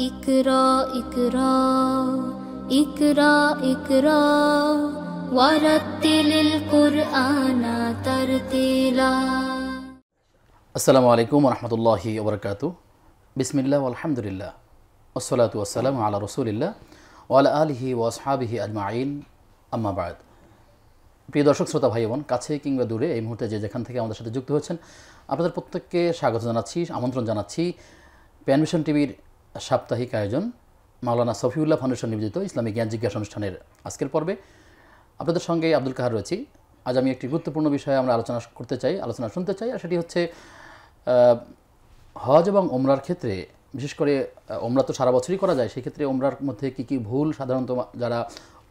ইকরা ইকরা ইকরা ইকরা ওয়ারাত্তিলিল কুরআনা তারতিলা। আসসালামু আলাইকুম ওয়া রাহমাতুল্লাহি ওয়া বারাকাতুহু। বিসমিল্লাহ ওয়া আলহামদুলিল্লাহ ওয়াসসালাতু ওয়াসসালামু আলা রাসূলিল্লাহ ওয়া আলা আলিহি ওয়া আসহাবিহি আজমাইন, আম্মা বা'দ। প্রিয় দর্শক শ্রোতা ভাই বোন, কাছে কিংবা দূরে এই মুহূর্তে যে যেখান থেকে আমাদের সাথে যুক্ত হচ্ছেন, আপনাদের প্রত্যেককে স্বাগত জানাচ্ছি, আমন্ত্রণ জানাচ্ছি প্যানভিশন টিভির সাপ্তাহিক আয়োজন মাওলানা সফিউল্লাহ ফাউন্ডেশন নিবেদিত ইসলামী জ্ঞান জিজ্ঞাসা অনুষ্ঠানের আজকের পর্বে। আপনাদের সঙ্গে আব্দুল কাহার রয়েছি। আজ আমি একটি গুরুত্বপূর্ণ বিষয়ে আমরা আলোচনা শুনতে চাই, আর সেটি হচ্ছে হজ এবং ওমরার ক্ষেত্রে, বিশেষ করে ওমরা তো সারা বছরই করা যায়, সেই ক্ষেত্রে ওমরার মধ্যে কী কী ভুল সাধারণত যারা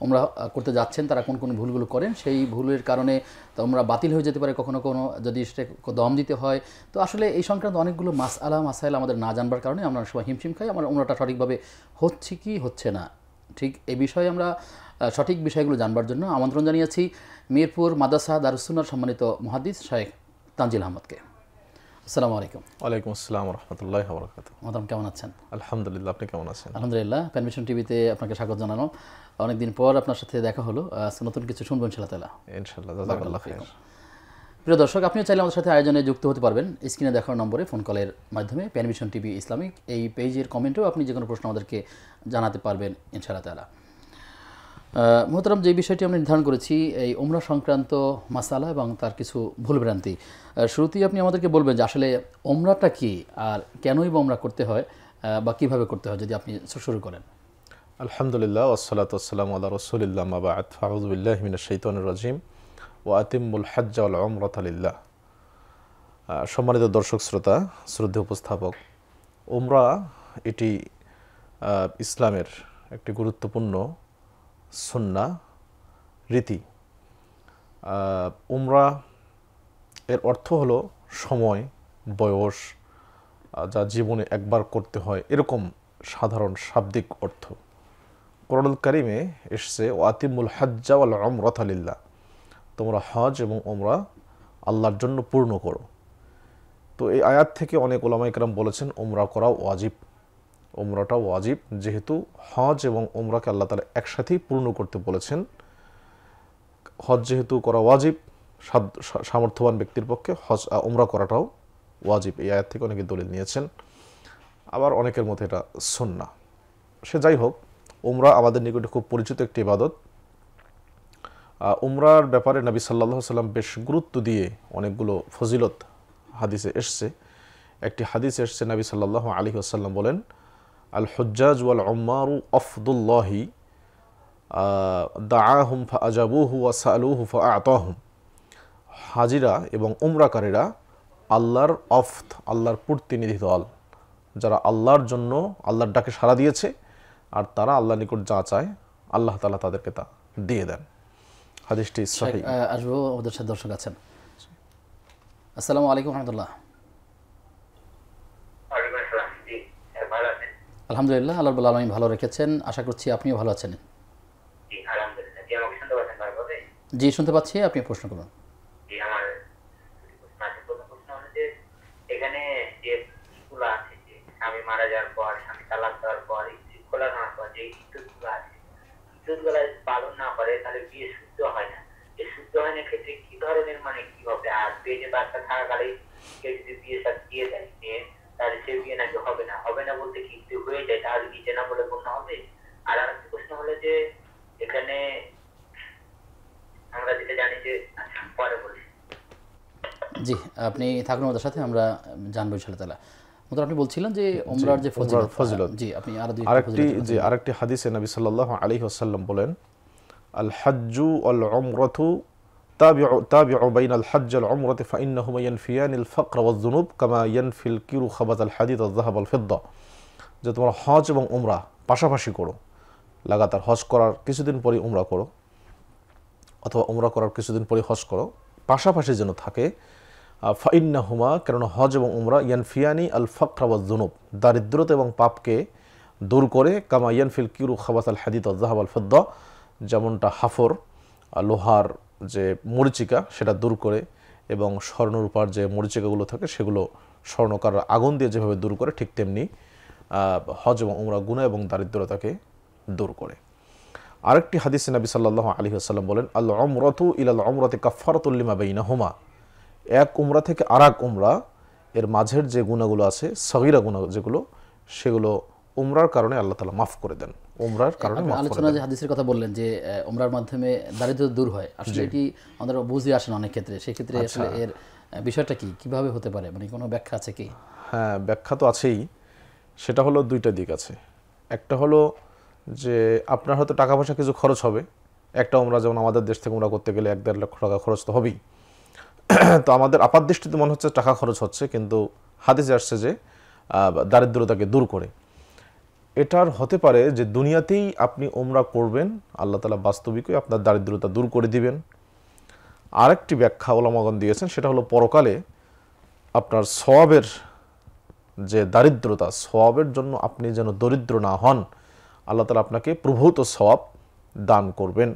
ওমরা করতে যাচ্ছেন তারা কোন কোন ভুলগুলো করেন, সেই ভুলের কারণে ওমরা বাতিল হয়ে যেতে পারে কখনো কোনো, যদি সেটা দম দিতে হয়। তো আসলে এই সংক্রান্ত অনেকগুলো মাসাইল আমাদের না জানবার কারণে আমরা সবাই হিমশিম খাই, আমার ওমরাটা সঠিকভাবে হচ্ছে কি হচ্ছে না। ঠিক এই বিষয়ে আমরা সঠিক বিষয়গুলো জানবার জন্য আমন্ত্রণ জানিয়েছি মিরপুর মাদ্রাসা দারুস সুন্নাহর সম্মানিত মুহাদ্দিস শাইখ তানজিল আহমদকে। আসসালামু আলাইকুম। ওয়ালাইকুম আসসালাম ওয়া রাহমাতুল্লাহি ওয়া বারাকাতুহু। মাদাম কেমন আছেন? আলহামদুলিল্লাহ, আপনি কেমন আছেন? আলহামদুলিল্লাহ। প্যানভিশন টিভিতে আপনাকে স্বাগত জানানো। অনেকদিন পর আপনার সাথে দেখা হলো, আজকে নতুন কিছু শুনবো ইনশাআল্লাহ। জাযাকাল্লাহ খাইর। প্রিয় দর্শক, আপনিও চাইলে আমাদের সাথে আয়োজনে যুক্ত হতে পারবেন। স্ক্রিনে দেখার নম্বরে ফোন কলের মাধ্যমে প্যানভিশন টিভি ইসলামিক এই পেজের কমেন্টেও আপনি যে কোনো প্রশ্ন আমাদেরকে জানাতে পারবেন ইনশাআল্লাহ তাআলা। মোহতারাম, যে বিষয়টি আমরা নির্ধারণ করেছি এই ওমরা সংক্রান্ত মাসালা এবং তার কিছু ভুলভ্রান্তি, শুরুতেই আপনি আমাদেরকে বলবেন যে আসলে ওমরাটা কি আর কেনই বা ওমরা করতে হয় বা কীভাবে করতে হয়, যদি আপনি শুরু করেন। আলহামদুলিল্লাহ ওয়াসসালাতু ওয়াসসালামু আলা রাসূলিল্লাহ, মা বা'দ, ফাউযু বিল্লাহি মিনাশ শাইতানির রাজিম, ওয়া আতিম্মুল হজ্জ ওয়াল উমরাতা লিল্লাহ। সম্মানিত দর্শক শ্রোতা, শ্রদ্ধেয় উপস্থাপক, ওমরা এটি ইসলামের একটি গুরুত্বপূর্ণ সুন্নাহ রীতি। উমরা এর অর্থ হলো সময়, বয়স, যা জীবনে একবার করতে হয়, এরকম সাধারণ শাব্দিক অর্থ। কোরআনুল কারীমে এসেছে ওয়াতিমুল হজ্জা ওয়াল উমরাতা লিল্লাহ, তোমরা হজ এবং উমরা আল্লাহর জন্য পূর্ণ করো। তো এই আয়াত থেকে অনেক উলামা ইকরাম বলেছেন উমরা করা ওয়াজিব, উমরাটা ওয়াজিব, যেহেতু হজ এবং উমরাকে আল্লাহ তাআলা একসাথেই পূর্ণ করতে বলেছেন। হজ যেহেতু করা ওয়াজিব, সামর্থ্যবান ব্যক্তির পক্ষে উমরা করাটাও ওয়াজিব। এই আয়াত থেকে অনেকে দলিল নিয়েছেন, আবার অনেকের মধ্যে এটা সুন্নাহ। সে যাই হোক, উমরা আমাদের নিকটে খুব পরিচিত একটি ইবাদত। উমরার ব্যাপারে নবী সাল্লাল্লাহু আলাইহি ওয়াসাল্লাম বেশ গুরুত্ব দিয়ে অনেকগুলো ফজিলত হাদিসে এসছে। একটি হাদিস এসছে, নবী সাল্লাল্লাহু আলাইহি ওয়াসাল্লাম বলেন, আল হুজ্জাজ ওয়াল উম্মারু আফদুল্লাহি দাআহুম ফাআজাবুহু ওয়া সাআলুহু ফাআতাহুম। হাজিরা এবং উমরাকারীরা আল্লাহর আল্লাহর প্রতিনিধি দল, যারা আল্লাহর জন্য আল্লাহর ডাকে সাড়া দিয়েছে, আর তারা আল্লাহর নিকট যা চায় আল্লাহ তাআলা তাদেরকে তা দিয়ে দেন। হাদিসটি সহিহ। আসবো, আমাদের সাথে দর্শক আছেন। আসসালামু আলাইকুম ওয়া রাহমাতুল্লাহ। আলহামদুলিল্লাহ, আল্লাহ রাব্বুল আলামিন ভালো রেখেছেন, আশা করছি আপনিও ভালো আছেন। জি, শুনতে পাচ্ছি, আপনি প্রশ্ন করুন। এখানে যে স্কুল আছে, যে স্বামী মারা যাওয়ার পর, স্বামী তালাক দেওয়ার পর, স্ত্রী খোলা নেওয়ার পর যে ইদ্যতগুলো আছে, ইদ্যতগুলো পালন না করে তাহলে বিয়ে শুদ্ধ হয় না। এই শুদ্ধ হয় না ক্ষেত্রে কি ধরনের কি হবে? আর পেটে বাচ্চা থাকাকালে কেউ যদি বিয়ে সাথে দিয়ে দেয় নিয়ে, তাহলে সে বিয়ে নাকি হবে না বলতে কি হয়ে যায়, তাহলে কি জেনা বলে গণ্য হবে? আর আরেকটা প্রশ্ন হলো যে এখানে আমরা যেটা জানি যে, পরে বলছি। জি, আপনি থাকুন আমাদের সাথে, আমরা জানবো ইনশাআল্লাহ। আপনি বলছিলেন যে উমরার যে ফজিলত। জি, আপনি আরেকটি হাদিসে নবী সাল্লাল্লাহু আলাইহি ওয়াসাল্লাম বলেন, আল হজ্জু ওয়াল উমরাতু তাবিউ বাইনাল হজ্জ ওয়াল উমরাতি ফাইন্নাহুমা ইয়ানফিয়ানিল ফাকর ওয়াজ যুনুব কামা ইয়ানফিল কিরু খাবাতাল হাদিদ ওয়াজ যাহাব ওয়াল ফিদ্দা। যে তোমরা হজ এবং উমরা পাশাপাশি করো, লাগাতার হজ করার কিছুদিন পরে উমরা করো, অথবা উমরা করার কিছুদিন পরে হজ করো, পাশাপাশি যেন থাকে। ফাইন্নাহুমা, কেননা হজ এবং উমরা ইয়ানফিয়ানি আল ফাকর ওয়াজ যুনুব, দারিদ্রতা এবং পাপকে দূর করে, কামা ইয়ানফিল কিরু খাবাতাল হাদিদ ওয়াজ যাহাব ওয়াল ফিদ্দা, যেমনটা হাফর লোহার যে মরিচিকা সেটা দূর করে, এবং স্বর্ণরূপার যে মরিচিকাগুলো থাকে সেগুলো স্বর্ণকার আগুন দিয়ে যেভাবে দূর করে, ঠিক তেমনি হজ এবং উমরা গুনাহ এবং দারিদ্রতাকে দূর করে। আরেকটি হাদিসে নবী সাল্লাল্লাহু আলাইহি ওয়াসাল্লাম বলেন, আল উমরাতু ইলাল উমরাতি কাফফারাতুল লিমা বাইনাহুমা, এক উমরা থেকে আরেক উমরা এর মাঝের যে গুনাহগুলো আছে, সগীরা গুনাহ যেগুলো, সেগুলো উমরার কারণে আল্লাহ তাআলা মাফ করে দেন। উমরার কারণে মাফ করে আলোচনা দেন। যে হাদিসের কথা বললেন যে উমরার মাধ্যমে দারিদ্রতা দূর হয়, আসলে এটি আমাদের বুঝে আসে না অনেক ক্ষেত্রে, সেই ক্ষেত্রে আসলে এর বিষয়টা কি, কিভাবে হতে পারে, মানে কোনো ব্যাখ্যা আছে কি? হ্যাঁ, ব্যাখ্যা তো আছেই। সেটা হলো দুইটা দিক আছে। একটা হলো যে আপনার হয়তো টাকা পয়সা কিছু খরচ হবে, একটা উমরা যেমন আমাদের দেশ থেকে উমরা করতে গেলে 1-1.5 লক্ষ টাকা খরচ তো হবেই। তো আমাদের আপাত দৃষ্টিতে মনে হচ্ছে টাকা খরচ হচ্ছে, কিন্তু হাদিসে আসছে যে দারিদ্রতাকে দূর করে। এটার হতে পারে যে দুনিয়াতেই আপনি উমরা করবেন, আল্লাহ তাআলা বাস্তবিকই আপনার দারিদ্রতা দূর করে দিবেন। আরেকটি ব্যাখ্যা ওলামাগণ দিয়েছেন, সেটা হলো পরকালে আপনার সওয়াবের যে দারিদ্রতা, সওয়াবের জন্য আপনি যেন দরিদ্র না হন, আল্লাহ তাআলা আপনাকে প্রভূত সওয়াব দান করবেন।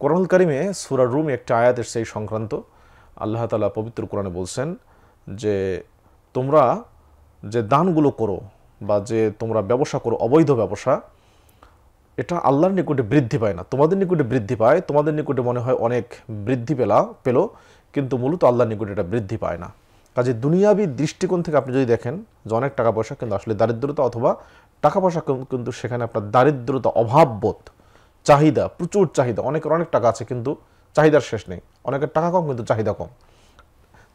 কোরআনুল কারীমে সূরা রুম একটা আয়াত এসেছে এই সংক্রান্ত। আল্লাহ তাআলা পবিত্র কোরআনে বলছেন যে তোমরা যে দানগুলো করো বা যে তোমরা ব্যবসা করো, অবৈধ ব্যবসা, এটা আল্লাহর নিকটে বৃদ্ধি পায় না, তোমাদের নিকটে বৃদ্ধি পায়। তোমাদের নিকটে মনে হয় অনেক বৃদ্ধি পেল, কিন্তু মূলত আল্লাহর নিকটে এটা বৃদ্ধি পায় না। কাজে দুনিয়াবী দৃষ্টিকোণ থেকে আপনি যদি দেখেন যে অনেক টাকা পয়সা, কিন্তু আসলে দারিদ্রতা, অথবা টাকা পয়সা কিন্তু সেখানে আপনার দারিদ্রতা, অভাববোধ, চাহিদা, প্রচুর চাহিদা, অনেকের অনেক টাকা আছে কিন্তু চাহিদার শেষ নেই, অনেকের টাকা কম কিন্তু চাহিদা কম।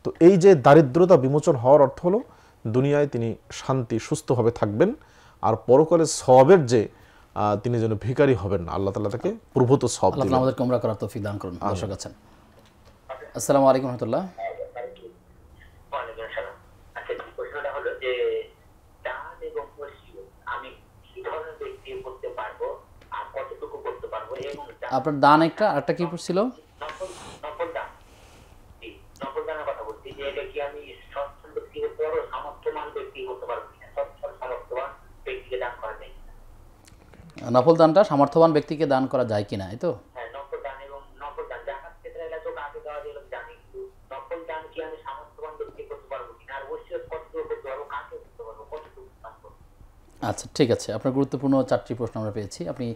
তো এই যে দারিদ্রতা বিমোচন হওয়ার অর্থ হলো দুনিয়ায় তিনি শান্তি, সুস্থভাবে থাকবেন, আর পরকালে সওয়াবের যে তিনি যেন ভিখারি হবেন না, আল্লাহ তাআলা তাকে প্রভূত সওয়াব দিবেন। আল্লাহ আমাদেরকে উমরা করার তৌফিক দান করুন। দর্শক আছেন, আসসালামু আলাইকুম ওয়া রাহমাতুল্লাহ। ওয়ালাইকুম আসসালাম। আচ্ছা, প্রশ্নটা হলো যে দান এবং ওসিয়ত আমি কি ধরনের ব্যক্তি করতে পারবো আর কতটুকু করতে পারবো, এবং আপনার দান একটা, আরেকটা কি ছিল? নফল দান, নফল দানের কথা বলছি, যে এটা কি আমি সচ্ছল ব্যক্তি করতে পারবো, সামর্থ্যবান ব্যক্তি করতে পারবো কিনা, সচ্ছল সামর্থ্যবান ব্যক্তিকে দান করা যায় কিনা? নফল দানটা সামর্থ্যবান ব্যক্তিকে দান করা যায় কিনা, এই তো? হ্যাঁ, নফল দান এবং নফল দান জাকাত ক্ষেত্রে এলা তো কাকে দেওয়া যায় জানি, কিন্তু নফল দান কি আমি সামর্থ্যবান ব্যক্তি করতে পারবো কিনা, আর ওসিয়ত কতটুকু করতে পারবো, কাকে করতে পারবো, কতটুকু পারবো? আচ্ছা, ঠিক আছে, আপনার গুরুত্বপূর্ণ 4টি প্রশ্ন আমরা পেয়েছি। আপনি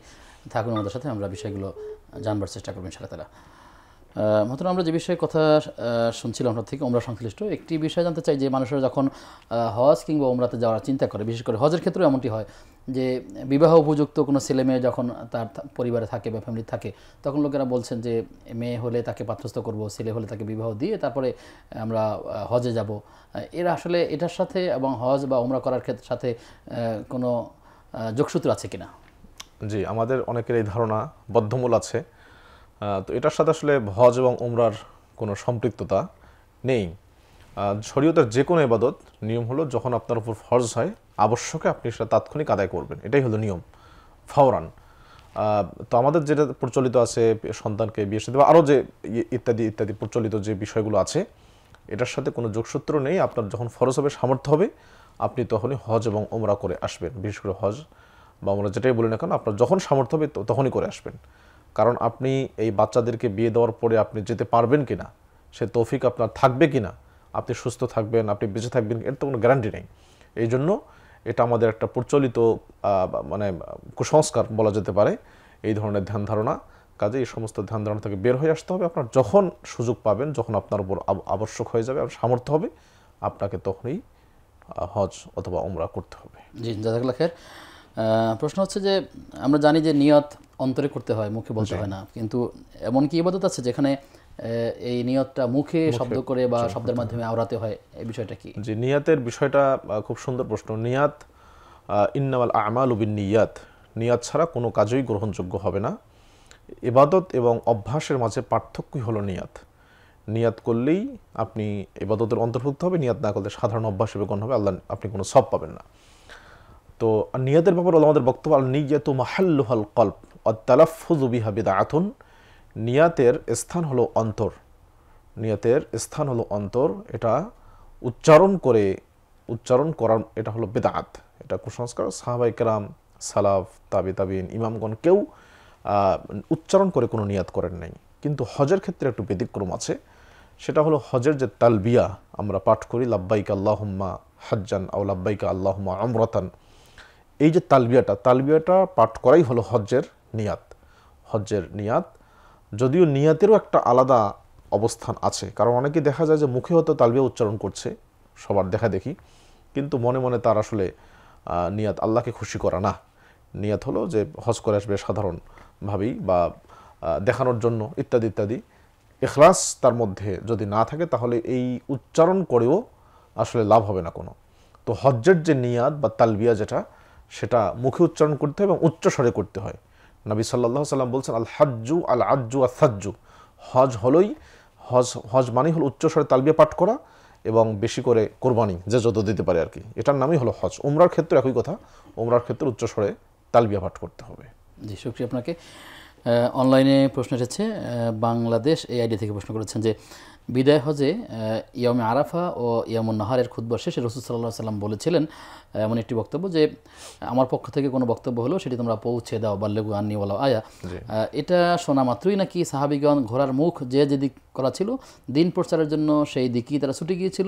থাকুন আমাদের সাথে, আমরা বিষয়গুলো জানবার চেষ্টা করবেন ইনশাআল্লাহ তাআলা। মতন আমরা যে বিষয়ে কথা শুনছিলাম আপনার থেকে, উমরা সংশ্লিষ্ট একটি বিষয় জানতে চাই যে মানুষেরা যখন হজ কিংবা উমরাতে যাওয়ার চিন্তা করে, বিশেষ করে হজের ক্ষেত্রেও এমনটি হয় যে বিবাহ উপযুক্ত কোনো ছেলে মেয়ে যখন তার পরিবারে থাকে বা ফ্যামিলি থাকে, তখন লোকেরা বলছেন যে মেয়ে হলে তাকে পাত্রস্থ করব, ছেলে হলে তাকে বিবাহ দিয়ে তারপরে আমরা হজে যাব। এরা আসলে এটার সাথে এবং হজ বা উমরা করার ক্ষেত্রে সাথে কোনো যোগসূত্র আছে কিনা? জি, আমাদের অনেকের এই ধারণা বদ্ধমূল আছে। তো এটার সাথে আসলে হজ এবং উমরার কোনো সম্পৃক্ততা নেই। শরীয়তের যে কোনো ইবাদত নিয়ম হলো যখন আপনার উপর ফরজ হয়, আবশ্যকে আপনি সেটা তাৎক্ষণিক আদায় করবেন, এটাই হলো নিয়ম, ফাওরান। তো আমাদের যেটা প্রচলিত আছে, সন্তানকে বিয়ে সাথে বা আরও যে ইত্যাদি ইত্যাদি প্রচলিত যে বিষয়গুলো আছে, এটার সাথে কোনো যোগসূত্র নেই। আপনার যখন ফরজ হবে, সামর্থ্য হবে, আপনি তখনই হজ এবং উমরা করে আসবেন। বিশেষ করে হজ বা উমরা যেটাই বলি না কেন, আপনার যখন সামর্থ্য হবে তখনই করে আসবেন। কারণ আপনি এই বাচ্চাদেরকে বিয়ে দেওয়ার পরে আপনি যেতে পারবেন কিনা, সে তৌফিক আপনার থাকবে কিনা, আপনি সুস্থ থাকবেন, আপনি বেঁচে থাকবেন, এর তো কোনো গ্যারান্টি নেই। এই জন্য এটা আমাদের একটা প্রচলিত মানে কুসংস্কার বলা যেতে পারে, এই ধরনের ধ্যান ধারণা। কাজে এই সমস্ত ধ্যান ধারণা থেকে বের হয়ে আসতে হবে। আপনার যখন সুযোগ পাবেন, যখন আপনার উপর আবশ্যক হয়ে যাবে, আপনার সামর্থ্য হবে, আপনাকে তখনই হজ অথবা উমরা করতে হবে। জি, জাযাকাল্লাহ খায়ের। প্রশ্ন হচ্ছে যে আমরা জানি যে নিয়ত অন্তরে করতে হয়, মুখে বলতে হয় না, কিন্তু এমন কি ইবাদত আছে যেখানে এই নিয়তটা মুখে শব্দ করে বা শব্দের মাধ্যমে আওড়াতে হয়, এই বিষয়টা কি? জি, নিয়াতের বিষয়টা খুব সুন্দর প্রশ্ন। নিয়াত, ইন্নামাল আমালু বিন্নিয়াত, নিয়াত ছাড়া কোনো কাজই গ্রহণযোগ্য হবে না। ইবাদত এবং অভ্যাসের মাঝে পার্থক্যই হলো নিয়াত। নিয়াত করলেই আপনি ইবাদতের অন্তর্ভুক্ত হবে, নিয়াত না করলে সাধারণ অভ্যাস হিসেবে গণ্য হবে, আল্লাহ আপনি কোনো সওয়াব পাবেন না। তো নিয়াতের ব্যাপারে আমাদের বক্তব্য, আল নিয়াতু মাহাল্লুহাল কলব ওয়াত তালাফফুযু বিহা বিদআতুন, নিয়াতের স্থান হলো অন্তর, নিয়াতের স্থান হলো অন্তর, এটা উচ্চারণ করার এটা হলো বিদআত, এটা কুসংস্কার। সাহাবায়ে কেরাম, সালাফ, তাবিন, ইমামগণ কেউ উচ্চারণ করে কোনো নিয়াত করেন নাই। কিন্তু হজের ক্ষেত্রে একটু ব্যতিক্রম আছে, সেটা হলো হজের যে তালবিয়া আমরা পাঠ করি, লাব্বাইকা আল্লাহুম্মা হাজ্জান আও লাব্বাইকা আল্লাহুম্মা উমরাতান, এই যে তালবিয়াটা পাঠ করাই হলো হজ্জের নিয়াত। যদিও নিয়াতেরও একটা আলাদা অবস্থান আছে, কারণ অনেকে দেখা যায় যে মুখে হয়তো তালবিয়া উচ্চারণ করছে সবার দেখা দেখি, কিন্তু মনে মনে তার আসলে নিয়াত আল্লাহকে খুশি করা না। নিয়াত হলো যে হজ করে আসবে সাধারণভাবেই বা দেখানোর জন্য ইত্যাদি ইত্যাদি। ইখলাস তার মধ্যে যদি না থাকে তাহলে এই উচ্চারণ করেও আসলে লাভ হবে না কোনো। তো হজ্জের যে নিয়াত বা তালবিয়া সেটা মুখে উচ্চারণ করতে হয় এবং উচ্চস্বরে করতে হয়। নবী সাল্লাল্লাহু আলাইহি ওয়াসাল্লাম বলছেন আল হাজ্জু আল আজ্জু আসাজ্জু, হজ মানে হলো উচ্চস্বরে তালবিয়া পাঠ করা এবং বেশি করে কোরবানি যে যত দিতে পারে আর কি, এটার নামই হলো হজ। উমরার ক্ষেত্রে একই কথা, উমরার ক্ষেত্রে উচ্চস্বরে তালবিয়া পাঠ করতে হবে। জি, শুকরিয়া আপনাকে। অনলাইনে প্রশ্ন এসেছে, বাংলাদেশ এই আইডি থেকে প্রশ্ন করেছেন যে বিদায় হজে ইয়ামে আরাফা ও ইয়ামুন নাহারের খুতবা শেষে রাসূল সাল্লাল্লাহু আলাইহি ওয়াসাল্লাম বলেছিলেন এমন একটি বক্তব্য যে আমার পক্ষ থেকে কোনো বক্তব্য হলো সেটি তোমরা পৌঁছে দাও, বাল্লিগু আন্নী ওয়ালাউ আয়া। এটা শোনা মাত্রই নাকি সাহাবীগণ ঘোড়ার মুখ যে যেদিক করা ছিল দিন প্রচারের জন্য সেই দিকেই তারা ছুটে গিয়েছিল?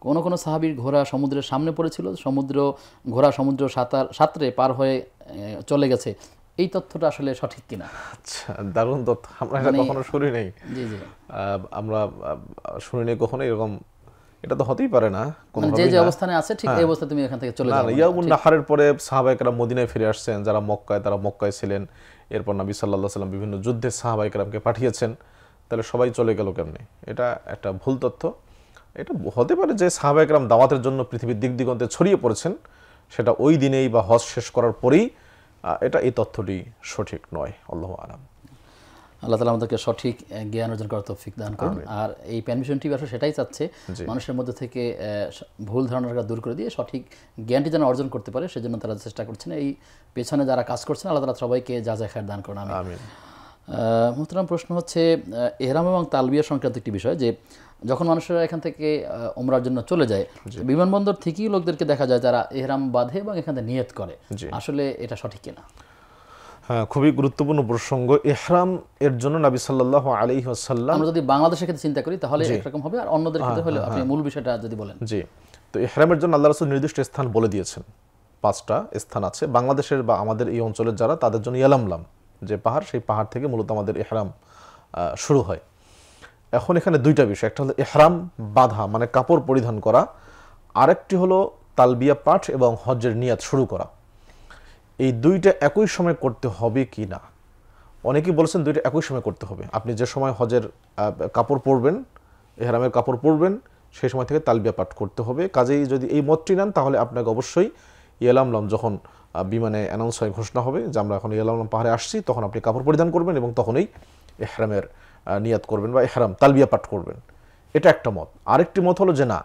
কোনো কোনো সাহাবীর ঘোড়া সমুদ্রের সামনে পড়েছিল, ঘোড়া সমুদ্র সাঁতরে পার হয়ে চলে গেছে। এই তথ্যটা আসলে সঠিক কিনা? আচ্ছা, দারুণ তথ্য, আমরা এটা কখনো শুনি নাই। জি জি, আমরা শুনি নাই কখনো এরকম, এটা তো হতেই পারে না যে যে অবস্থানে আছে ঠিক এই অবস্থা তুমি এখান থেকে চলে যাও। ইয়ামুন নাহারের পরে সাহাবায়ে-কেরাম মদিনায় ফিরে আসছেন, যারা মক্কায় ছিলেন। এরপর নবী সাল্লাল্লাহু আলাইহি ওয়াসাল্লাম বিভিন্ন যুদ্ধে সাহাবায়ে-কেরামকে পাঠিয়েছেন, তাহলে সবাই চলে গেল কেমনে? এটা একটা ভুল তথ্য। এটা হতে পারে যে সাহাবায়ে-কেরাম দাওয়াতের জন্য পৃথিবীর দিক দিগন্তে ছড়িয়ে পড়েছেন, সেটা ওই দিনেই বা হজ শেষ করার পরেই, এই তথ্যটি সঠিক নয়। আল্লাহু আ'লাম। আল্লাহ তাআলা আমাদেরকে সঠিক জ্ঞান অর্জন করার তৌফিক দান করুন। আর এই প্যানভিশন টিভি আসলে সেটাই চাচ্ছে, মানুষের মধ্যে থেকে ভুল ধারণাটা দূর করে দিয়ে সঠিক জ্ঞানটি যেন অর্জন করতে পারে, সেজন্য তারা চেষ্টা করছেন। এই পেছনে যারা কাজ করছেন আল্লাহ তাআলা সবাইকে জাযায়ে খায়ের দান করুন। আমিন। মুহতারাম, প্রশ্ন হচ্ছে ইহরাম এবং তালবিয়া সংক্রান্ত একটি বিষয়, যে যখন মানুষেরা এখান থেকে উমরার জন্য চলে যায়, বিমানবন্দর থেকেই লোকদেরকে দেখা যায় যারা ইহরাম বাঁধে এবং এখান থেকে নিয়ত করে। আসলে এটা সঠিক কিনা? হ্যাঁ, খুবই গুরুত্বপূর্ণ প্রসঙ্গ। ইহরাম এর জন্য নবী সাল্লাল্লাহু আলাইহি ওয়াসাল্লাম, আমরা যদি বাংলাদেশের ক্ষেত্রে চিন্তা করি তাহলে একরকম হবে, আর অন্যদের ক্ষেত্রে হলে আপনি মূল বিষয়টা যদি বলেন। জি, তো ইহরামের জন্য আল্লাহ রাসূল নির্দিষ্ট স্থান বলে দিয়েছেন। 5টা স্থান আছে বাংলাদেশের বা আমাদের এই অঞ্চলের যারা, তাদের জন্য ইয়ালামলাম যে পাহাড়, সেই পাহাড় থেকে মূলত আমাদের ইহরাম শুরু হয়। এখন এখানে 2টা বিষয়, একটা হলো ইহরাম বাঁধা মানে কাপড় পরিধান করা, আরেকটি হলো তালবিয়া পাঠ এবং হজ্জের নিয়াত শুরু করা। এই 2টা একই সময় করতে হবে কি না? অনেকেই বলেছেন 2টা একই সময় করতে হবে। আপনি যে সময় হজের কাপড় পরবেন, ইহরামের কাপড় পরবেন, সেই সময় থেকে তালবিয়া পাঠ করতে হবে। কাজেই যদি এই মতটি নেন তাহলে আপনাকে অবশ্যই ইয়ালামলাম যখন বিমানে অ্যানাউন্স হয়, ঘোষণা হবে যে আমরা এখন ইয়ালামলাম পাহাড়ে আসছি, তখন আপনি কাপড় পরিধান করবেন এবং তখনই ইহরামের নিয়াত করবেন বা ইহরাম তালবিয়া পাঠ করবেন। এটা একটা মত। আরেকটি মত হলো যে না,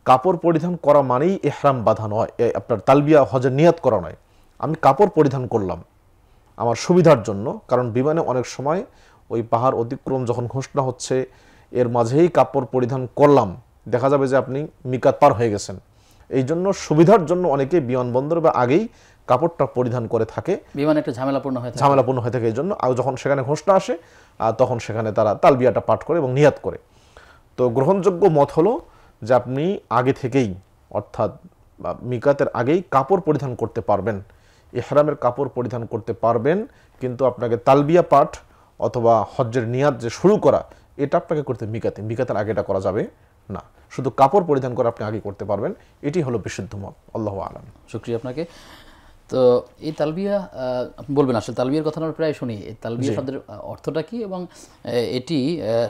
কাপড় পরিধান করা মানেই ইহরাম বাঁধা নয়, আপনার তালবিয়া হজের নিয়াত করা নয়। আমি কাপড় পরিধান করলাম আমার সুবিধার জন্য, কারণ বিমানে অনেক সময় ওই পাহাড় অতিক্রম যখন ঘোষণা হচ্ছে এর মাঝেই কাপড় পরিধান করলাম, দেখা যাবে যে আপনি মিকাত পার হয়ে গেছেন। এই জন্য সুবিধার জন্য অনেকে বিমানবন্দর বা আগেই কাপড়টা পরিধান করে থাকে, বিমানে একটু ঝামেলাপূর্ণ হয়ে থাকে। এই জন্য যখন সেখানে ঘোষণা আসে তখন সেখানে তারা তালবিয়াটা পাঠ করে এবং নিয়াত করে। তো গ্রহণযোগ্য মত হলো যে আপনি আগে থেকেই, অর্থাৎ মিকাতের আগেই কাপড় পরিধান করতে পারবেন, ইহরামের কাপড় পরিধান করতে পারবেন, কিন্তু আপনাকে তালবিয়া পাঠ অথবা হজ্জের নিয়াত যে শুরু করা, এটা আপনাকে করতে মিকাতের আগে এটা করা যাবে না। শুধু কাপড় পরিধান করে আপনি আগে করতে পারবেন, এটি হলো বিশুদ্ধ মত। আল্লাহু আ'লাম। শুকরিয়া আপনাকে। তো এই তালবিয়া আপনি বলবেন, আসলে তালবিয়ার কথা আমরা প্রায় শুনি, এই তালবিয়া শব্দের অর্থটা কি এবং এটি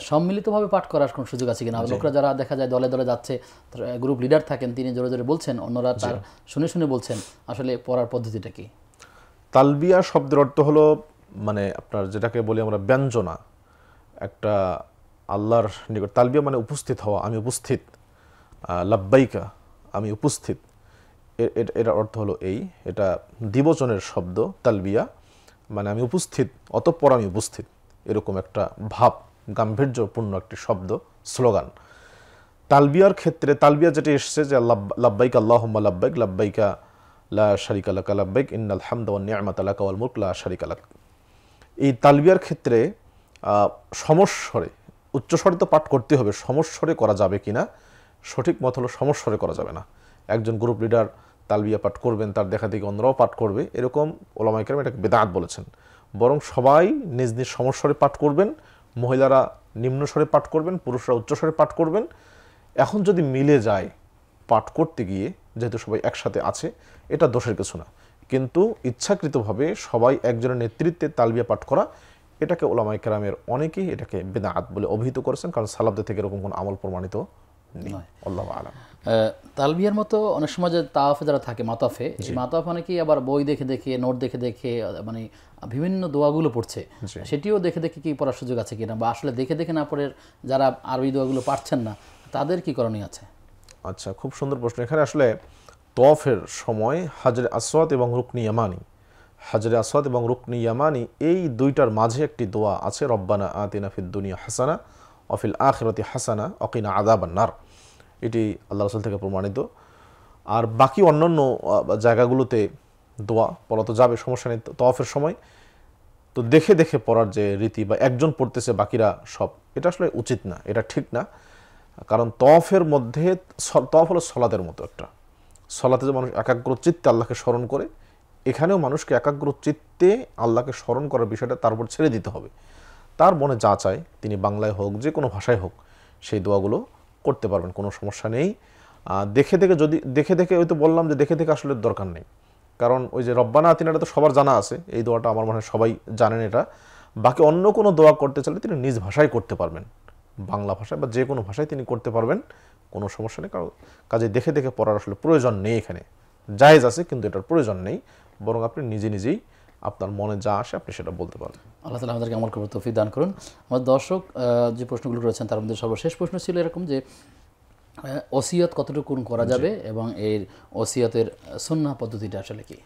সম্মিলিতভাবে পাঠ করার কোনো সুযোগ আছে কিনা? লোকরা যারা দেখা যায় দলে দলে যাচ্ছে, গ্রুপ লিডার থাকেন, তিনি জোরে জোরে বলছেন, অন্যরা তার শুনে শুনে বলছেন, আসলে পড়ার পদ্ধতিটা কি? তালবিয়া শব্দের অর্থ হলো মানে আপনার যেটাকে বলি আমরা ব্যঞ্জনা, একটা আল্লাহর নিকট। তালবিয়া মানে উপস্থিত হওয়া, আমি উপস্থিত, লাব্বাইকা আমি উপস্থিত, এটার অর্থ হলো এই। এটা দ্বিবচনের শব্দ তালবিয়া, মানে আমি উপস্থিত, অতঃপর আমি উপস্থিত, এরকম একটা ভাব, গাম্ভীর্যপূর্ণ একটি শব্দ, স্লোগান। তালবিয়ার ক্ষেত্রে তালবিয়া যেটা এসছে যে লাব্বাইক আল্লাহুম্মা লাব্বাইক, লাব্বাইকা লা শারিকা লাকা লাব্বাইক, ইন্নাল হামদা ওয়ান নি'মাতা লাকা ওয়াল মুলক লা শারিকা লাক। এই তালবিয়ার ক্ষেত্রে সমস্বরে, উচ্চস্বরে তো পাঠ করতে হবে, সমস্বরে করা যাবে কিনা? সঠিক মত হলো সমস্বরে করা যাবে না। একজন গ্রুপ লিডার তালবিয়া পাঠ করবেন, তার দেখা দেখি অন্যরাও পাঠ করবে, এরকম ওলামায়ে কেরাম এটাকে বেদাত বলেছেন। বরং সবাই নিজ নিজ সমস্বরে পাঠ করবেন, মহিলারা নিম্ন স্বরে পাঠ করবেন, পুরুষরা উচ্চস্বরে পাঠ করবেন। এখন যদি মিলে যায় পাঠ করতে গিয়ে, যেহেতু সবাই একসাথে আছে, এটা দোষের কিছু না। কিন্তু ইচ্ছাকৃতভাবে সবাই একজনের নেতৃত্বে তালবিয়া পাঠ করা, এটাকে ওলামায়ে কেরামের অনেকেই এটাকে বেদাত বলে অভিহিত করেছেন, কারণ সালাফদের থেকে এরকম কোনো আমল প্রমাণিত নেই। আল্লাহু আ'লাম। তালবিয়ার মতো অনেক সময় যে তাওয়াফে যারা থাকে মাতাফে, এই মাতাফ অনেকেই আবার বই দেখে দেখে, নোট দেখে দেখে মানে বিভিন্ন দোয়াগুলো পড়ছে, সেটিও দেখে দেখে কি পড়ার সুযোগ আছে কিনা, বা আসলে দেখে দেখে না পড়ে যারা আরবি দোয়াগুলো পারছেন না তাদের কি করণীয় আছে? আচ্ছা, খুব সুন্দর প্রশ্ন। এখানে আসলে তওয়াফের সময় হাজরে আসওয়াদ এবং রুকনি ইয়ামানি, হাজরে আসওয়াদ এবং রুকনি ইয়ামানি এই দুইটার মাঝে একটি দোয়া আছে, রব্বানা আতিনা ফিদ দুনিয়া হাসানা ওয়া ফিল আখিরাতি হাসানা ওয়া কিনা আযাবান নার। এটি আল্লাহ রাসূল থেকে প্রমাণিত। আর বাকি অন্যান্য জায়গাগুলোতে দোয়া পড়া তো যাবে, সমস্যা নেই। তওয়াফের সময় তো দেখে দেখে পড়ার যে রীতি, বা একজন পড়তেছে বাকিরা সব, এটা আসলে উচিত না, এটা ঠিক না। কারণ তওয়াফের মধ্যে, তওয়াফ হলো সলাতের মতো একটা, সলাতে যে মানুষ একাগ্র চিত্তে আল্লাহকে স্মরণ করে, এখানেও মানুষকে একাগ্র চিত্তে আল্লাহকে স্মরণ করার বিষয়টা তার উপর ছেড়ে দিতে হবে। তার মনে যা চায় তিনি বাংলায় হোক যে কোনো ভাষায় হোক সেই দোয়াগুলো করতে পারবেন, কোনো সমস্যা নেই। দেখে দেখে যদি দেখে দেখে, ওই তো বললাম যে দেখে দেখে আসলে দরকার নেই, কারণ ওই যে রব্বানা আতিনাটা তো সবার জানা আছে, এই দোয়াটা আমার মনে হয় সবাই জানেন এটা। বাকি অন্য কোনো দোয়া করতে চাইলে তিনি নিজ ভাষায় করতে পারবেন, বাংলা ভাষায় বা যে কোনো ভাষায় তিনি করতে পারবেন, কোনো সমস্যা নেই। কারণ কাজে দেখে দেখে পড়ার আসলে প্রয়োজন নেই, এখানে জায়েজ আছে কিন্তু এটার প্রয়োজন নেই, বরং আপনি নিজে নিজেই আপনার মনে যা আসে আপনি সেটা বলতে পারবেন। আল্লাহ তাআলা আমাদেরকে আমল করার তৌফিক দান করুন। আমার দর্শক যে প্রশ্নগুলো করেছেন তার মধ্যে সর্বশেষ প্রশ্ন ছিল এরকম যে ওসিয়ত কতটুকু করা যাবে এবং এর ওসিয়তের সুন্নাহ পদ্ধতিটা আসলে কি?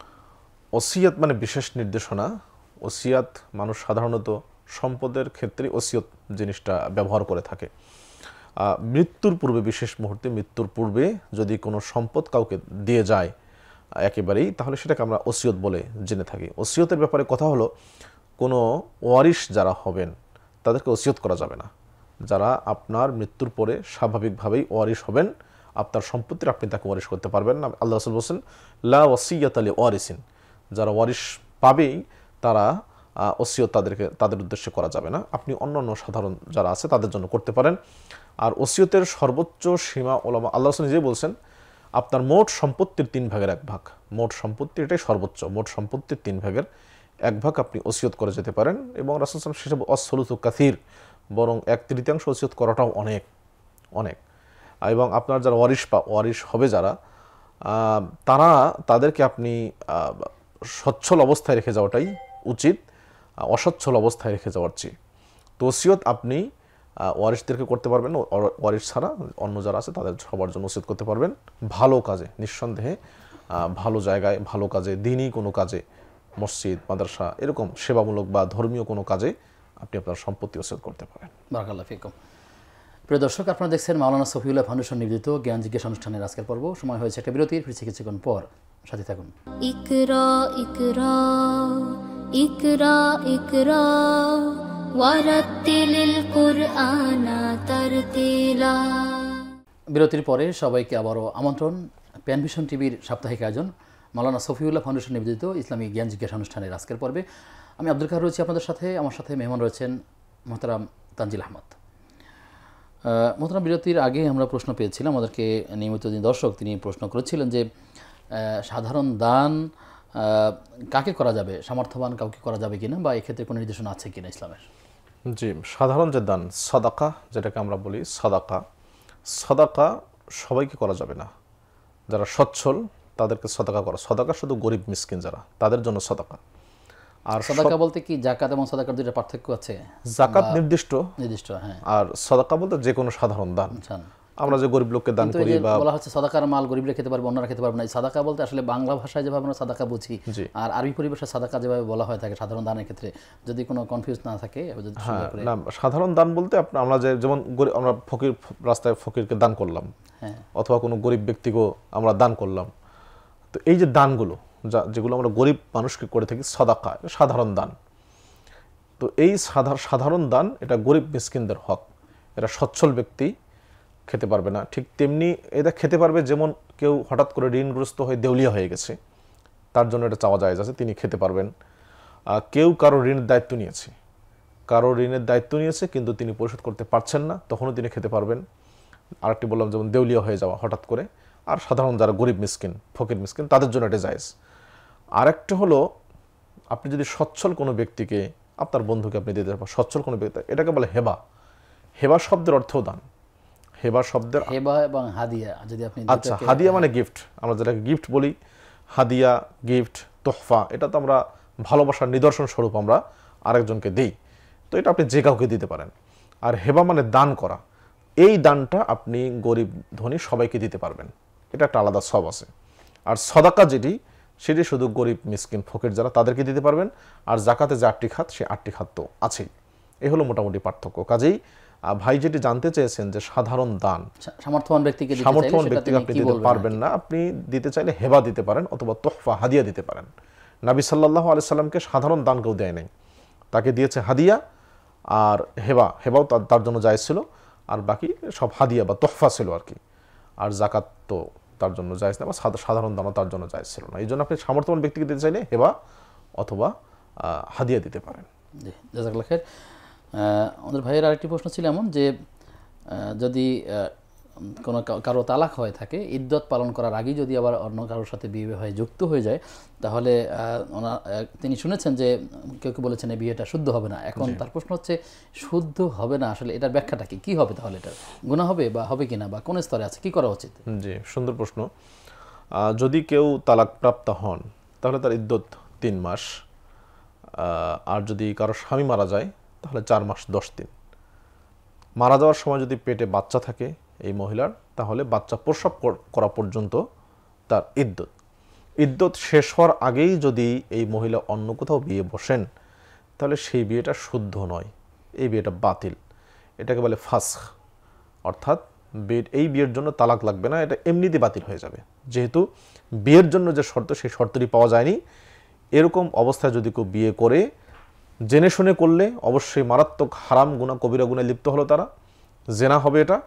ওসিয়ত মানে বিশেষ নির্দেশনা। ওসিয়াত মানুষ সাধারণত সম্পদের ক্ষেত্রে ওসিয়ত জিনিসটা ব্যবহার করে থাকে। মৃত্যুর পূর্বে, বিশেষ মুহূর্তে মৃত্যুর পূর্বে যদি কোনো সম্পদ কাউকে দিয়ে যায় একেবারেই, তাহলে সেটাকে আমরা ওসিয়ত বলে জেনে থাকি। ওসিয়তের ব্যাপারে কথা হলো, কোনো ওয়ারিশ যারা হবেন তাদেরকে ওসিয়ত করা যাবে না। যারা আপনার মৃত্যুর পরে স্বাভাবিকভাবেই ওয়ারিশ হবেন, আপনার সম্পত্তির আপনি তাকে ওয়ারিশ করতে পারবেন না। আল্লাহ রাসূল বলেছেন লা ওয়াসিয়াতা লি ওয়ারিসিন, যারা ওয়ারিশ পাবেই তারা ওসিয়ত তাদের উদ্দেশ্যে করা যাবে না। আপনি অন্যান্য সাধারণ যারা আছে তাদের জন্য করতে পারেন। আর ওসিয়তের সর্বোচ্চ সীমা ওলামা, আল্লাহ রাসূল নিজেই বলছেন আপনার মোট সম্পত্তির 3 ভাগের 1 ভাগ, মোট সম্পত্তি এটাই সর্বোচ্চ, মোট সম্পত্তির 3 ভাগের 1 ভাগ আপনি ওসিয়ত করে যেতে পারেন। এবং রাসূল সাল্লাল্লাহু আলাইহি ওয়াসাল্লাম অসলুতু কাসীর, বরং 1/3 ওসিয়ত করাটাও অনেক অনেক। এবং আপনার যারা ওয়ারিশ হবে যারা, তাদেরকে আপনি সচ্ছল অবস্থায় রেখে যাওয়াটাই উচিত, অসচ্ছল অবস্থায় রেখে যাওয়ার চেয়ে। তো ওসিয়ত আপনি ওয়ারিশদেরকে করতে পারবেন, ওয়ারিশ ছাড়া অন্য যারা আছে তাদের সবার জন্য ওসিয়ত করতে পারবেন। ভালো কাজে, নিঃসন্দেহে ভালো জায়গায়, ভালো কাজে, দিনই কোনো কাজে, মসজিদ, মাদ্রাসা, এরকম সেবামূলক বা ধর্মীয় কোনো কাজে আপনি আপনার সম্পত্তি ওসিয়ত করতে পারেন। বারাকাল্লাহু ফিকুম। প্রিয় দর্শক, আপনারা দেখছেন মাওলানা সফিউল্লাহ ফাউন্ডেশন নিবেদিত জ্ঞান জিজ্ঞাসা অনুষ্ঠানের আজকের পর্ব। সময় হয়েছে একটা বিরতির, ফিরছি কিছুক্ষণ পর, সাথে থাকুন। ইকরা ইকরা ইকরা ইকরা ওয়ারাত্তিলিল কুরআনা তারতিলা। বিরতির পরে সবাইকে আবারও আমন্ত্রণ প্যানভিশন টিভির সাপ্তাহিক আয়োজন মাওলানা সফিউল্লাহ ফাউন্ডেশন নিবেদিত ইসলামী জ্ঞান জিজ্ঞাসা অনুষ্ঠানের আজকের পর্বে। আমি আব্দুল কাদের রয়েছি আপনাদের সাথে। আমার সাথে মেহমান রয়েছেন মোহতারাম তানজিল আহমদ। মোহতারাম, বিরতির আগে আমরা প্রশ্ন পেয়েছিলাম, আমাদেরকে নিয়মিত যিনি দর্শক তিনি প্রশ্ন করেছিলেন যে সাধারণ দান কাকে করা যাবে, সামর্থ্যবান কাউকে করা যাবে কিনা, বা এক্ষেত্রে কোনো নির্দেশনা আছে কিনা ইসলামের? জি, সাধারণ যে দান, সাদাকা যেটাকে আমরা বলি, সাদাকা সবাইকে করা যাবে না। যারা সচ্ছল তাদেরকে সাদাকা করা, সাদাকা শুধু গরিব মিসকিন যারা, তাদের জন্য সাদাকা। আর সাদাকা বলতে কি জাকাত এবং সাদাকার দুইটা পার্থক্য আছে? জাকাত নির্দিষ্ট, হ্যাঁ। আর সাদাকা বলতে যে কোনো সাধারণ দান। আমরা যে গরিব লোককে দান করি, বা বলা হচ্ছে সাদাকার মাল গরিবরা খেতে পারবে, অন্যরা খেতে পারবে না। এই সাদাকা বলতে আসলে বাংলা ভাষায় যেভাবে আমরা সাদাকা বুঝি আর আরবি পরিভাষায় সাদাকা যেভাবে বলা হয় থাকে সাধারণ দানের ক্ষেত্রে, যদি কোনো কনফিউজ না থাকে। না, সাধারণ দান বলতে আমরা যেমন আমরা ফকির, রাস্তায় ফকিরকে দান করলাম, অথবা কোনো গরিব ব্যক্তিকেও আমরা দান করলাম, তো এই যে দানগুলো যেগুলো আমরা গরিব মানুষকে করে থাকি, সাদাকা সাধারণ দান। তো এই সাধারণ দান এটা গরিব মিসকিনদের হক। এরা সচ্ছল ব্যক্তি, খেতে পারবে না। ঠিক তেমনি এটা খেতে পারবে যেমন কেউ হঠাৎ করে ঋণগ্রস্ত হয়ে দেউলিয়া হয়ে গেছে, তার জন্য এটা চাওয়া যায় আছে, তিনি খেতে পারবেন। কেউ কারো ঋণের দায়িত্ব নিয়েছে, কিন্তু তিনি পরিশোধ করতে পারছেন না, তখনও তিনি খেতে পারবেন। আরেকটি বললাম যেমন দেউলিয়া হয়ে যাওয়া হঠাৎ করে। আর সাধারণ যারা গরিব মিসকিন, ফকির মিসকিন, তাদের জন্য এটা জায়েজ। আরেকটা হলো আপনি যদি সচ্ছল কোনো ব্যক্তিকে, আপনার বন্ধুকে আপনি দিতে পারেন, সচ্ছল কোনো ব্যক্তি, এটাকে বলে হেবা। হেবা শব্দের অর্থও দান। হেবা শব্দের হেবা এবং হাদিয়া, যদি আপনি আচ্ছা, হাদিয়া মানে গিফট, আমরা যেটাকে গিফট বলি, হাদিয়া, গিফট, তোহফা, এটা তো আমরা ভালোবাসার নিদর্শন স্বরূপ আমরা আরেকজনকে দিই, তো এটা আপনি যে কাউকে দিতে পারেন। আর হেবা মানে দান করা, এই দানটা আপনি গরিব ধনী সবাইকে দিতে পারবেন, এটা একটা আলাদা সব আছে। আর সদাকা সেটি শুধু গরিব মিসকিন ফকির যারা তাদেরকে দিতে পারবেন। আর জাকাতে যে 8টি খাত, সেই 8টি খাত তো আছেই। এই হলো মোটামুটি পার্থক্য। কাজেই ভাই যেটি জানতে চেয়েছেন যে সাধারণ দান সামর্থ্যবান ব্যক্তিকে আপনি দিতে পারবেন না, আপনি দিতে চাইলে হেবা দিতে পারেন অথবা তোহফা, হাদিয়া দিতে পারেন। নবী সাল্লাল্লাহু আলাইহি সাল্লামকে সাধারণ দান কেউ দেয় নাই, তাকে দিয়েছে হাদিয়া আর হেবাও তার জন্য জায়েজ ছিল, আর বাকি সব হাদিয়া বা তোহফা ছিল আর কি। আর জাকাত তো তার জন্য জায়েজ না, বা সাধারণ দানও তার জন্য জায়েজ ছিল না। এই জন্য আপনি সামর্থ্যবান ব্যক্তিকে দিতে চাইলে হেবা অথবা হাদিয়া দিতে পারেন। জি, জাযাকাল্লাহ খাইর। আমাদের ভাইয়ের আরেকটি প্রশ্ন ছিল এমন যে যদি কোনো কারো তালাক হয়ে থাকে, ইদ্যত পালন করার আগেই যদি আবার অন্য কারোর সাথে বিয়ে হয়ে যুক্ত হয়ে যায়, তাহলে তিনি শুনেছেন যে কেউ কেউ বলেছেন এই বিয়েটা শুদ্ধ হবে না। এখন তার প্রশ্ন হচ্ছে শুদ্ধ হবে না, আসলে এটার ব্যাখ্যাটা কি হবে? তাহলে এটা গুনাহ হবে বা হবে কিনা, বা কোন স্তরে আছে, কি করা উচিত? জি, সুন্দর প্রশ্ন। যদি কেউ তালাক প্রাপ্ত হন তাহলে তার ইদ্যত 3 মাস। আর যদি কারো স্বামী মারা যায় তাহলে 4 মাস 10 দিন। মারা যাওয়ার সময় যদি পেটে বাচ্চা থাকে এই মহিলার, তাহলে বাচ্চা প্রসব করা পর্যন্ত তার ইদ্যত শেষ হওয়ার আগেই যদি এই মহিলা অন্য কোথাও বিয়ে বসেন, তাহলে সেই বিয়েটা শুদ্ধ নয়, এই বিয়েটা বাতিল। এটাকে বলে ফাসখ, অর্থাৎ এই বিয়ের জন্য তালাক লাগবে না, এটা এমনিতে বাতিল হয়ে যাবে। যেহেতু বিয়ের জন্য যে শর্ত, সেই শর্তটি পাওয়া যায়নি। এরকম অবস্থায় যদি কেউ বিয়ে করে, জেনে শুনে করলে অবশ্যই মারাত্মক হারাম গুনাহ, কবিরা গুনাহে লিপ্ত হলো তারা, জেনা হবে এটা।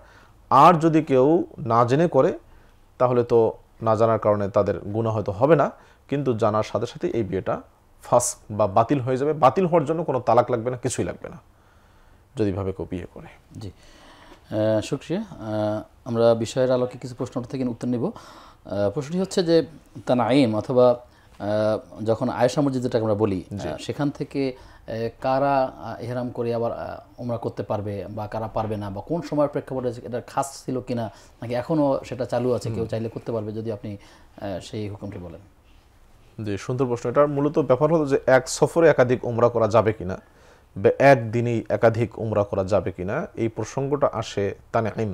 আর যদি কেউ না জেনে করে, তাহলে তো না জানার কারণে তাদের গুনাহ হয়তো হবে না, কিন্তু জানার সাথে সাথে এই বিয়েটা ফাসখ বা বাতিল হয়ে যাবে। বাতিল হওয়ার জন্য কোনো তালাক লাগবে না, কিছুই লাগবে না, যদি ভাবে কেউ বিয়ে করে। জি, শুকরিয়া। আমরা বিষয়ের আলোকে কিছু প্রশ্ন থেকে উত্তর নিব। প্রশ্নটি হচ্ছে যে তানাঈম অথবা যখন আয়েশা মসজিদ যেটাকে আমরা বলি, সেখান থেকে কারা ইহরাম করে আবার উমরা করতে পারবে বা কারা পারবে না, বা কোন সময়ের প্রেক্ষাপটে এটা খাস ছিল কিনা, নাকি এখনও সেটা চালু আছে, কেউ চাইলে করতে পারবে, যদি আপনি সেই হুকুমটি বলেন। জি, সুন্দর প্রশ্ন। এটার মূলত ব্যাপার হলো যে এক সফরে একাধিক উমরা করা যাবে কিনা, বা একদিনেই একাধিক উমরা করা যাবে কিনা, এই প্রসঙ্গটা আসে তানঈম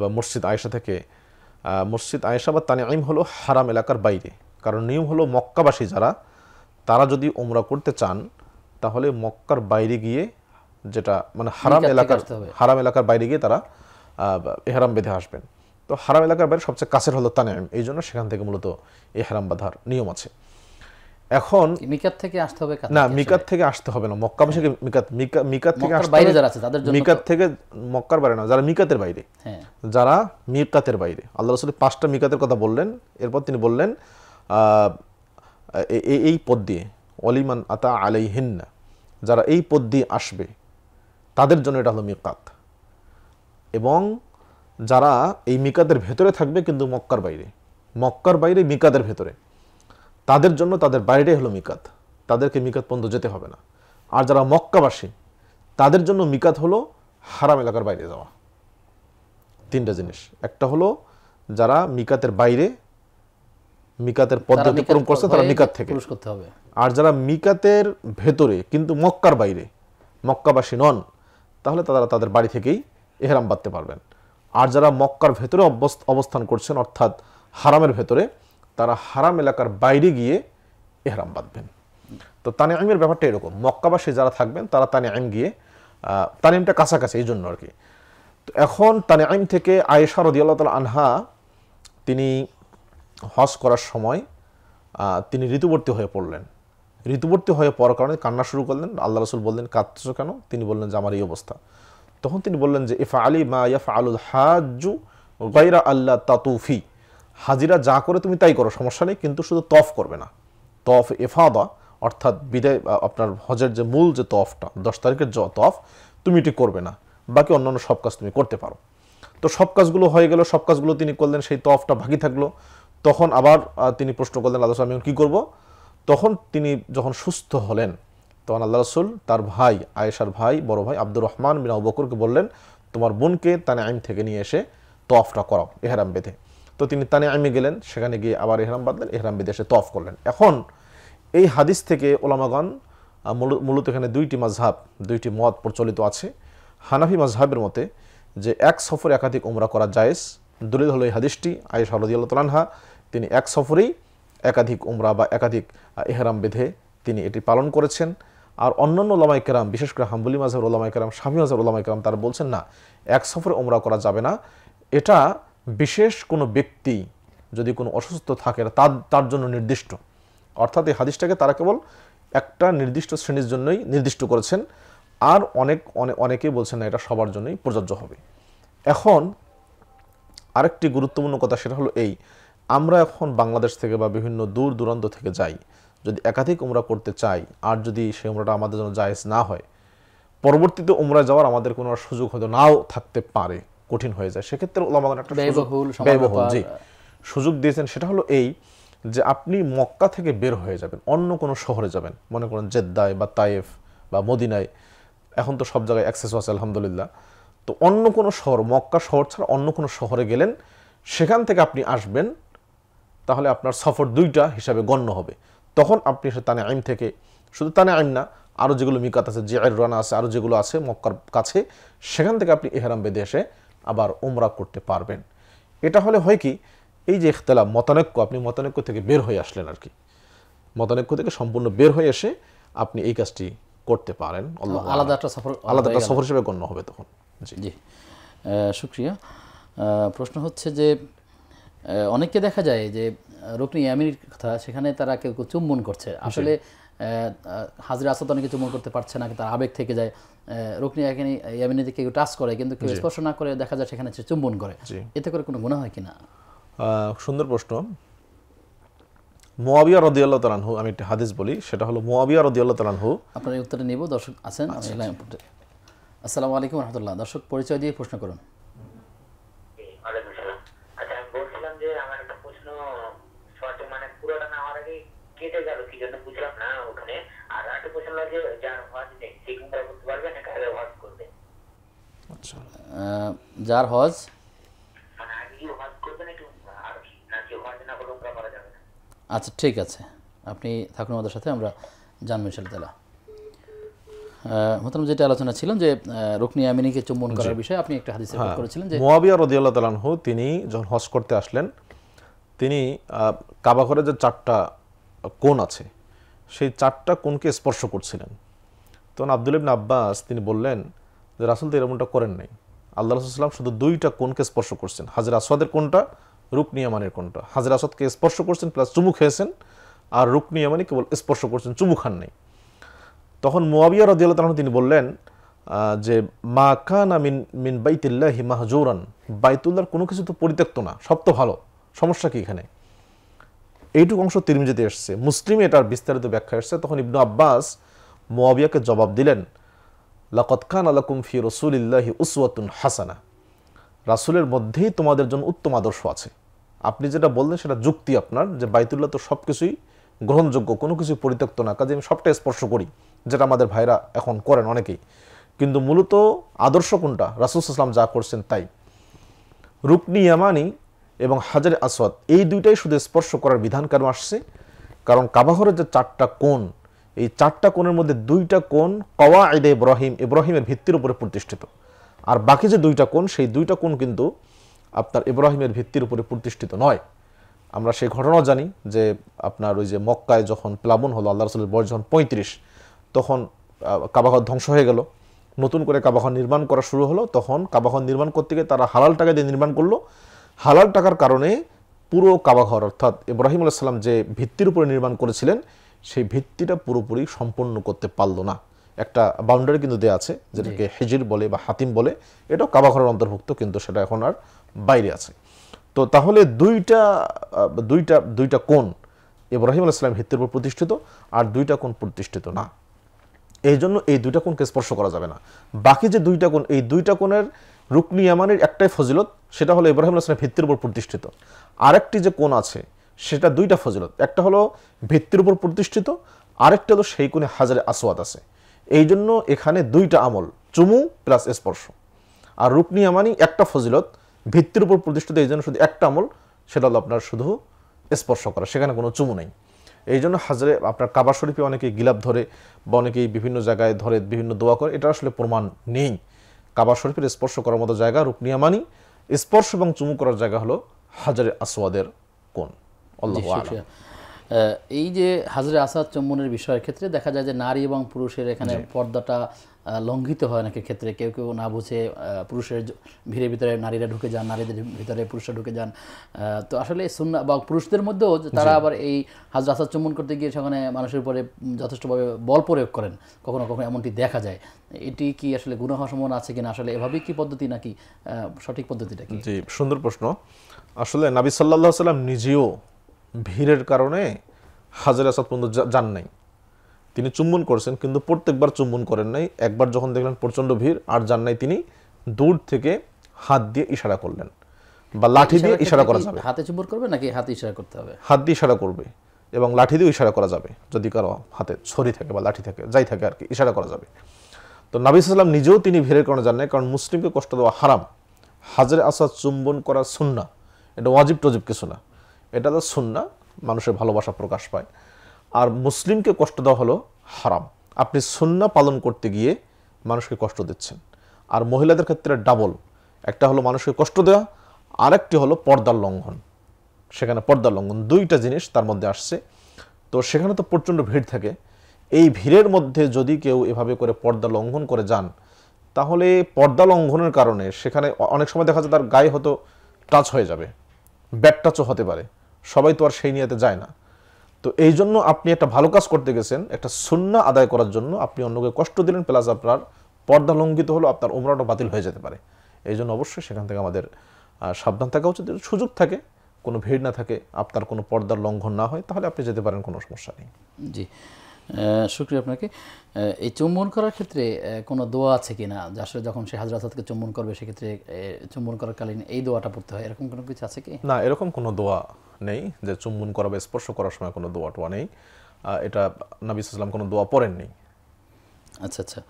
বা মসজিদ আয়েশা থেকে। মসজিদ আয়েশা বা তানঈম হলো হারাম এলাকার বাইরে, কারণ নিয়ম হলো মক্কাবাসী যারা, তারা যদি উমরা করতে চান তাহলে মক্কার বাইরে গিয়ে, যেটা মানে হারাম এলাকার বাইরে গিয়ে তারা ইহরাম বেঁধে আসবেন। তো হারাম এলাকার বাইরে সবচেয়ে কাছের হলো তানঈম, এই জন্য সেখান থেকে মূলত ইহরাম বাঁধার নিয়ম আছে। এখন মিকাত থেকে আসতে হবে না, মিকাত থেকে আসতে হবে না, মক্কাবাসীকে মিকাত থেকে আসতে বাইরে যারা আছে তাদের জন্য, মিকাত থেকে মক্কার বাইরে না, যারা মিকাতের বাইরে, যারা মিকাতের বাইরে। আল্লাহ রাসূল 5টা মিকাতের কথা বললেন, এরপর তিনি বললেন এই পথ দিয়ে ওয়ালিমান আতা আলাইহিন্না, যারা এই পথ দিয়ে আসবে তাদের জন্য এটা হলো মিকাত। এবং যারা এই মিকাতের ভেতরে থাকবে কিন্তু মক্কার বাইরে মিকাতের ভেতরে, তাদের জন্য তাদের বাইরেটাই হলো মিকাত, তাদেরকে মিকাত পর্যন্ত যেতে হবে না। আর যারা মক্কাবাসী তাদের জন্য মিকাত হলো হারাম এলাকার বাইরে যাওয়া। 3টা জিনিস, একটা হলো যারা মিকাতের বাইরে, মিকাতের পদ্ধতি অতিক্রম করছে, তারা মিকাত থেকে, আর যারা মিকাতের ভেতরে কিন্তু মক্কার বাইরে, মক্কাবাসী নন, তাহলে তারা তাদের বাড়ি থেকেই ইহরাম বাঁধতে পারবেন। আর যারা মক্কার ভেতরে অবস্থান করছেন, অর্থাৎ হারামের ভেতরে, তারা হারাম এলাকার বাইরে গিয়ে ইহরাম বাঁধবেন। তো তানঈমের ব্যাপারটা এরকম, মক্কাবাসী যারা থাকবেন তারা তানঈম গিয়ে, তানঈমটা কাছাকাছি এই জন্য আর কি। তো এখন তানঈম থেকে আয়েশা রাদিয়াল্লাহু তাআলা আনহা, তিনি হজ করার সময় তিনি ঋতুবর্তী হয়ে পড়লেন। ঋতুবর্তী হয়ে পড়ার কারণে কান্না শুরু করলেন। আল্লাহ রাসূল বললেন, কাঁদতেছো কেন? তিনি বললেন যে আমার এই অবস্থা। তখন তিনি বললেন যে ইফআলি মা ইয়াফআলুল হাজ্জু গায়রা আল্লা তাতুফি, হাজিরা যা করে তুমি তাই করো, সমস্যা নেই, কিন্তু শুধু তফ করবে না। তফ ইফাদা অর্থাৎ বিদায়, আপনার হজের যে মূল যে তফটা 10 তারিখের যে তফ তুমি এটি করবে না, বাকি অন্যান্য সব কাজ তুমি করতে পারো। তো সব কাজগুলো হয়ে গেল, সব কাজগুলো তিনি করলেন, সেই তফটা বাকি থাকলো। তখন আবার তিনি প্রশ্ন করলেন আল্লাহ রাসূল আমি কী করব? তখন তিনি যখন সুস্থ হলেন তখন আল্লাহ রাসূল তার ভাই আয়েশার ভাই বড় ভাই আব্দুর রহমান বিন আবু বকরকে বললেন তোমার বোনকে তানঈম থেকে নিয়ে এসে তওয়াফটা করাও ইহরাম বেঁধে। তো তিনি তানঈমে গেলেন, সেখানে গিয়ে আবার ইহরাম বাঁধলেন, ইহরাম বেঁধে এসে তওয়াফ করলেন। এখন এই হাদিস থেকে ওলামাগণ মূলত এখানে দুইটি মাযহাব, দুইটি মত প্রচলিত আছে। হানাফি মাযহাবের মতে যে এক সফরে একাধিক উমরা করা জায়েজ, দলিল হলো এই হাদিসটি আয়েশা রাদিয়াল্লাহু তাআলা আনহা তিনি এক সফরেই একাধিক উমরা বা একাধিক ইহরাম বেঁধে তিনি এটি পালন করেছেন। আর অন্যান্য ওলামায়ে কেরাম, বিশেষ করে হাম্বলি মাযহাবের ওলামায়ে কেরাম, শাফিঈ মাযহাবের ওলামায়ে কেরাম তারা বলছেন না, এক সফরে উমরা করা যাবে না, এটা বিশেষ কোনো ব্যক্তি যদি কোনো অসুস্থ থাকে তার জন্য নির্দিষ্ট। অর্থাৎ এই হাদিসটাকে তারা কেবল একটা নির্দিষ্ট শ্রেণীর জন্যই নির্দিষ্ট করেছেন, আর অনেকেই বলছেন না এটা সবার জন্যই প্রযোজ্য হবে। এখন আরেকটি গুরুত্বপূর্ণ কথা সেটা হলো এই, আমরা এখন বাংলাদেশ থেকে বা বিভিন্ন দূর দূরান্ত থেকে যাই, যদি একাধিক উমরা করতে চাই আর যদি সেই উমরাটা আমাদের জন্য জায়েজ না হয়, পরবর্তীতে উমরা যাওয়ার আমাদের কোনো সুযোগ হয়তো নাও থাকতে পারে, কঠিন হয়ে যায়, সেক্ষেত্রে ওলামাগণ একটা ব্যয়বহুল জি সুযোগ দিয়েছেন। সেটা হলো এই যে আপনি মক্কা থেকে বের হয়ে যাবেন, অন্য কোনো শহরে যাবেন, মনে করেন জেদ্দায় বা তায়েফ বা মদিনায়, এখন তো সব জায়গায় অ্যাক্সেস আছে আলহামদুলিল্লাহ। তো অন্য কোনো শহর, মক্কা শহর ছাড়া অন্য কোনো শহরে গেলেন, সেখান থেকে আপনি আসবেন, তাহলে আপনার সফর দুইটা হিসাবে গণ্য হবে। তখন আপনি সে তানঈম থেকে, শুধু তানঈম না, আরও যেগুলো মিকাত আছে, জিআইরানা আছে, আরও যেগুলো আছে মক্কার কাছে, সেখান থেকে আপনি ইহরাম বেঁধে এসে আবার উমরা করতে পারবেন। এটা হলে হয় কি, এই যে ইখতিলাফ মতানৈক্য, আপনি মতানৈক্য থেকে বের হয়ে আসলেন আর কি, মতানৈক্য থেকে সম্পূর্ণ বের হয়ে এসে আপনি এই কাজটি করতে পারেন। আলাদা একটা সফর হিসেবে গণ্য হবে তখন। জি শুকরিয়া। প্রশ্ন হচ্ছে যে অনেককে দেখা যায় যে রুকনি ইয়ামিনীর কথা, সেখানে তারা কেউ চুম্বন করছে, আসলে হাজরে আসওয়াদ অনেকে চুম্বন করতে পারছে না, তার আবেগ থেকে যায়, রুকনি ইয়ামিনীতে কেউ টাচ করে কিন্তু কেউ স্পর্শ না করে, দেখা যায় সেখানে চুম্বন করে, এতে করে কোনো গুনাহ হয় কিনা? সুন্দর প্রশ্ন। মুআবিয়া রাদিয়াল্লাহু তাআলা আনহু, আমি একটা হাদিস বলি, সেটা হলো মুআবিয়া রাদিয়াল্লাহু তাআলা আনহু। আপনার এই উত্তরটা নিব, দর্শক আছেন। আসসালামু আলাইকুম ওয়া রাহমাতুল্লাহ। দর্শক পরিচয় দিয়ে প্রশ্ন করুন। ওয়ালাইকুম আসসালাম। আচ্ছা, আমি বলছিলাম যে আমার একটা প্রশ্ন সঠিক মানে পুরোটা না হওয়ার আগে কেটে গেল, কি জন্য বুঝলাম না ওখানে। আর একটা প্রশ্ন হলো যে যার হজ নেই সে কি উমরা করতে পারবে নাকি আগে হজ করবে? আচ্ছা, যার হজ মানে আগে কি হজ করবে নাকি উমরা, আর নাকি হজ না করে উমরা করা যাবে না? আচ্ছা ঠিক আছে, আপনি থাকুন আমাদের সাথে, আমরা জানবো ইনশাআল্লাহ। মোহতারাম, যেটা আলোচনা ছিলাম যে রুকনি ইয়ামিনীকে চুম্বন করার বিষয়ে আপনি একটা হাদিস রেকর্ড করেছিলেন যে মুআবিয়া রাদিয়াল্লাহু তাআলা আনহু তিনি যখন হজ করতে আসলেন, তিনি কাবা ঘরে যে 4টা কোণ আছে সেই 4টা কোণকে স্পর্শ করছিলেন। তখন আব্দুল্লাহ ইবনে আব্বাস তিনি বললেন যে রাসূল তো এরকমটা করেন নাই, আল্লাহ রাসূল সাল্লাল্লাহু আলাইহি ওয়াসাল্লাম শুধু 2টা কোণকে স্পর্শ করছেন, হাজরে আসওয়াদের কোণটা, রুকনি ইয়ামানির কোণটা। হাজরে আসওয়াদকে স্পর্শ করছেন প্লাস চুমু খেয়েছেন, আর রুকনি ইয়ামানি কেবল স্পর্শ করছেন, চুমু খান নাই। তখন মুআবিয়া রাদিয়াল্লাহু তাআলা তিনি বললেন যে মা কানা মিন বাইতিল্লাহি মাহজুরান, বাইতুল্লাহর কোনো কিছু তো পরিত্যক্ত না, সব তো ভালো, সমস্যা কি এখানে? এইটুকু অংশ তিরমিজিতে এসেছে, মুসলিমে এটার বিস্তারিত ব্যাখ্যা এসেছে। তখন ইবনু আব্বাস মুআবিয়াকে জবাব দিলেন, লাকাদ কানা লাকুম ফি রাসূলিল্লাহি উসওয়াতুন হাসানা, রাসূলের মধ্যেই তোমাদের জন্য উত্তম আদর্শ আছে। আপনি যেটা বললেন সেটা যুক্তি আপনার, যে বাইতুল্লাহ তো সব কিছুই গ্রহণযোগ্য, কোনো কিছু পরিত্যক্ত না, কাজে আমি সবটাই স্পর্শ করি, যেটা আমাদের ভাইরা এখন করেন অনেকেই। কিন্তু মূলত আদর্শ কোনটা? রাসূল সাল্লাল্লাহু আলাইহি ওয়াসাল্লাম যা করছেন তাই। রুকনি ইয়ামানি এবং হাজরে আসওয়াদ এই দুইটাই শুধু স্পর্শ করার বিধান কেন আসছে? কারণ কাবা ঘরের যে 4টা কোণ, এই 4টা কোণের মধ্যে 2টা কোণ কওয়াইদে ইব্রাহিমের ভিত্তির উপরে প্রতিষ্ঠিত, আর বাকি যে 2টা কোণ, সেই 2টা কোণ কিন্তু আপনার ইব্রাহিমের ভিত্তির উপরে প্রতিষ্ঠিত নয়। আমরা সেই ঘটনাও জানি যে আপনার ওই যে মক্কায় যখন প্লাবন হলো, আল্লাহ রাসূলের বয়স যখন 35, তখন কাবাঘর ধ্বংস হয়ে গেল, নতুন করে কাবাঘর নির্মাণ করা শুরু হলো। তখন কাবাঘর নির্মাণ করতে গিয়ে তারা হালাল টাকা দিয়ে নির্মাণ করলো, হালাল টাকার কারণে পুরো কাবাঘর অর্থাৎ ইব্রাহিম আলাইহিস সালাম যে ভিত্তির উপরে নির্মাণ করেছিলেন সেই ভিত্তিটা পুরোপুরি সম্পন্ন করতে পারল না। একটা বাউন্ডারি কিন্তু দেওয়া আছে, যেটাকে হিজির বলে বা হাতিম বলে, এটাও কাবা ঘরের অন্তর্ভুক্ত, কিন্তু সেটা এখন আর বাইরে আছে। তো তাহলে দুইটা কোণ ইব্রাহিম আলাইহিস সালামের ভিত্তির উপর প্রতিষ্ঠিত, আর দুইটা কোণ প্রতিষ্ঠিত না। এই জন্য এই দুইটা কোণকে স্পর্শ করা যাবে না। বাকি যে দুইটা কোণ, এই দুইটা কোণের রুকনি ইয়ামানির একটাই ফজিলত, সেটা হলো ইব্রাহিম আলাইহিস সালামের ভিত্তির উপর প্রতিষ্ঠিত। আরেকটি যে কোণ আছে সেটা দুইটা ফজিলত, একটা হলো ভিত্তির উপর প্রতিষ্ঠিত, আরেকটা হলো সেই কোণে হাজারে আসওয়াদ আছে। এই জন্য এখানে দুইটা আমল, চুমু প্লাস স্পর্শ। আর রুকনি ইয়ামানি একটা ফজিলত, ভিত্তির উপর প্রতিষ্ঠিত, এই জন্য শুধু একটা আমল, সেটা হলো আপনার শুধু স্পর্শ করা, সেখানে কোনো চুমু নেই। এই জন্য হাজরে আপনার কাবা শরীফে অনেকেই গিলাপ ধরে বা অনেকেই বিভিন্ন জায়গায় ধরে বিভিন্ন দোয়া করে, এটা আসলে প্রমাণ নেই। কাবা শরীফের স্পর্শ করার মতো জায়গা রুকনি ইয়ামানি, স্পর্শ এবং চুমু করার জায়গা হলো হাজারে আসওয়াদের কোণ। আল্লাহু আ'লাম। এই যে হাজরে আসাদ চুম্বনের বিষয়ের ক্ষেত্রে দেখা যায় যে নারী এবং পুরুষের এখানে পর্দাটা লঙ্ঘিত হয় অনেকের ক্ষেত্রে, কেউ কেউ না বুঝে পুরুষের ভিড়ের ভিতরে নারীরা ঢুকে যান, নারীদের ভিতরে পুরুষরা ঢুকে যান। তো আসলে সুন্নাহ বা পুরুষদের মধ্যেও তারা আবার এই হাজরে আসাদ চুম্বন করতে গিয়ে সেখানে মানুষের উপরে যথেষ্টভাবে বল প্রয়োগ করেন, কখনো কখনো এমনটি দেখা যায়। এটি কি আসলে গুনাহ হওয়ার সম্ভাবনা আছে কিনা, আসলে এভাবেই কি পদ্ধতি নাকি সঠিক পদ্ধতিটা কি? জি, সুন্দর প্রশ্ন। আসলে নবী সাল্লাল্লাহু আলাইহি ওয়াসাল্লাম নিজেও ভিড়ের কারণে হাজরে আসাদ পর্যন্ত যান নাই। তিনি চুম্বন করছেন, কিন্তু প্রত্যেকবার চুম্বন করেন নাই। একবার যখন দেখলেন প্রচণ্ড ভিড় আর যান নাই, তিনি দূর থেকে হাত দিয়ে ইশারা করলেন, বা লাঠি দিয়ে ইশারা করা যাবে। হাতে চুম্বন করবে নাকি হাতে ইশারা করতে হবে? হাত দিয়ে ইশারা করবে এবং লাঠি দিয়েও ইশারা করা যাবে, যদি কারো হাতে ছড়ি থাকে বা লাঠি থাকে, যাই থাকে আর কি, ইশারা করা যাবে। তো নবী সাল্লাল্লাহু আলাইহি ওয়াসাল্লাম নিজেও তিনি ভিড়ের কারণে যান নাই, কারণ মুসলিমকে কষ্ট দেওয়া হারাম। হাজরে আসাদ চুম্বন করা সুন্নাহ, এটা ওয়াজিব টজিব কিছু না, এটা তো সুন্নাহ, মানুষের ভালোবাসা প্রকাশ পায়। আর মুসলিমকে কষ্ট দেওয়া হলো হারাম। আপনি সুন্নাহ পালন করতে গিয়ে মানুষকে কষ্ট দিচ্ছেন। আর মহিলাদের ক্ষেত্রে ডাবল, একটা হলো মানুষকে কষ্ট দেওয়া, আরেকটি হলো পর্দার লঙ্ঘন। সেখানে পর্দার লঙ্ঘন, দুইটা জিনিস তার মধ্যে আসছে। তো সেখানে তো প্রচণ্ড ভিড় থাকে। এই ভিড়ের মধ্যে যদি কেউ এভাবে করে পর্দা লঙ্ঘন করে যান, তাহলে পর্দা লঙ্ঘনের কারণে সেখানে অনেক সময় দেখা যায় তার গায়ে হয়তো টাচ হয়ে যাবে, ব্যাড টাচও হতে পারে। সবাই তো আর সেই নিয়তে যায় না। তো এই জন্য আপনি একটা ভালো কাজ করতে গেছেন, একটা সুন্নাহ আদায় করার জন্য আপনি অন্যকে কষ্ট দিলেন, প্লাস আপনার পর্দা লঙ্ঘিত হলো, আপনার উমরাটা বাতিল হয়ে যেতে পারে। এই জন্য অবশ্যই সেখান থেকে আমাদের সাবধান থাকা উচিত। সুযোগ থাকে, কোনো ভিড় না থাকে, আপনার কোনো পর্দার লঙ্ঘন না হয়, তাহলে আপনি যেতে পারেন, কোনো সমস্যা নেই। জি, শুকরিয়া আপনাকে। এই চুম্বন করার ক্ষেত্রে কোনো দোয়া আছে কিনা, যে আসলে যখন সে হাজরে আসাদকে চুম্বন করবে সেক্ষেত্রে চুম্বন করার কালীন এই দোয়াটা পড়তে হয়, এরকম কোনো কিছু আছে কি? না, এরকম কোনো দোয়া নেই যে চুম্বন করা বা স্পর্শ করার সময় কোনো দোয়া টোয়া নেই। এটা নবী সাল্লাল্লাহু আলাইহি ওয়াসাল্লাম কোনো দোয়া পড়েননি। আচ্ছা আচ্ছা।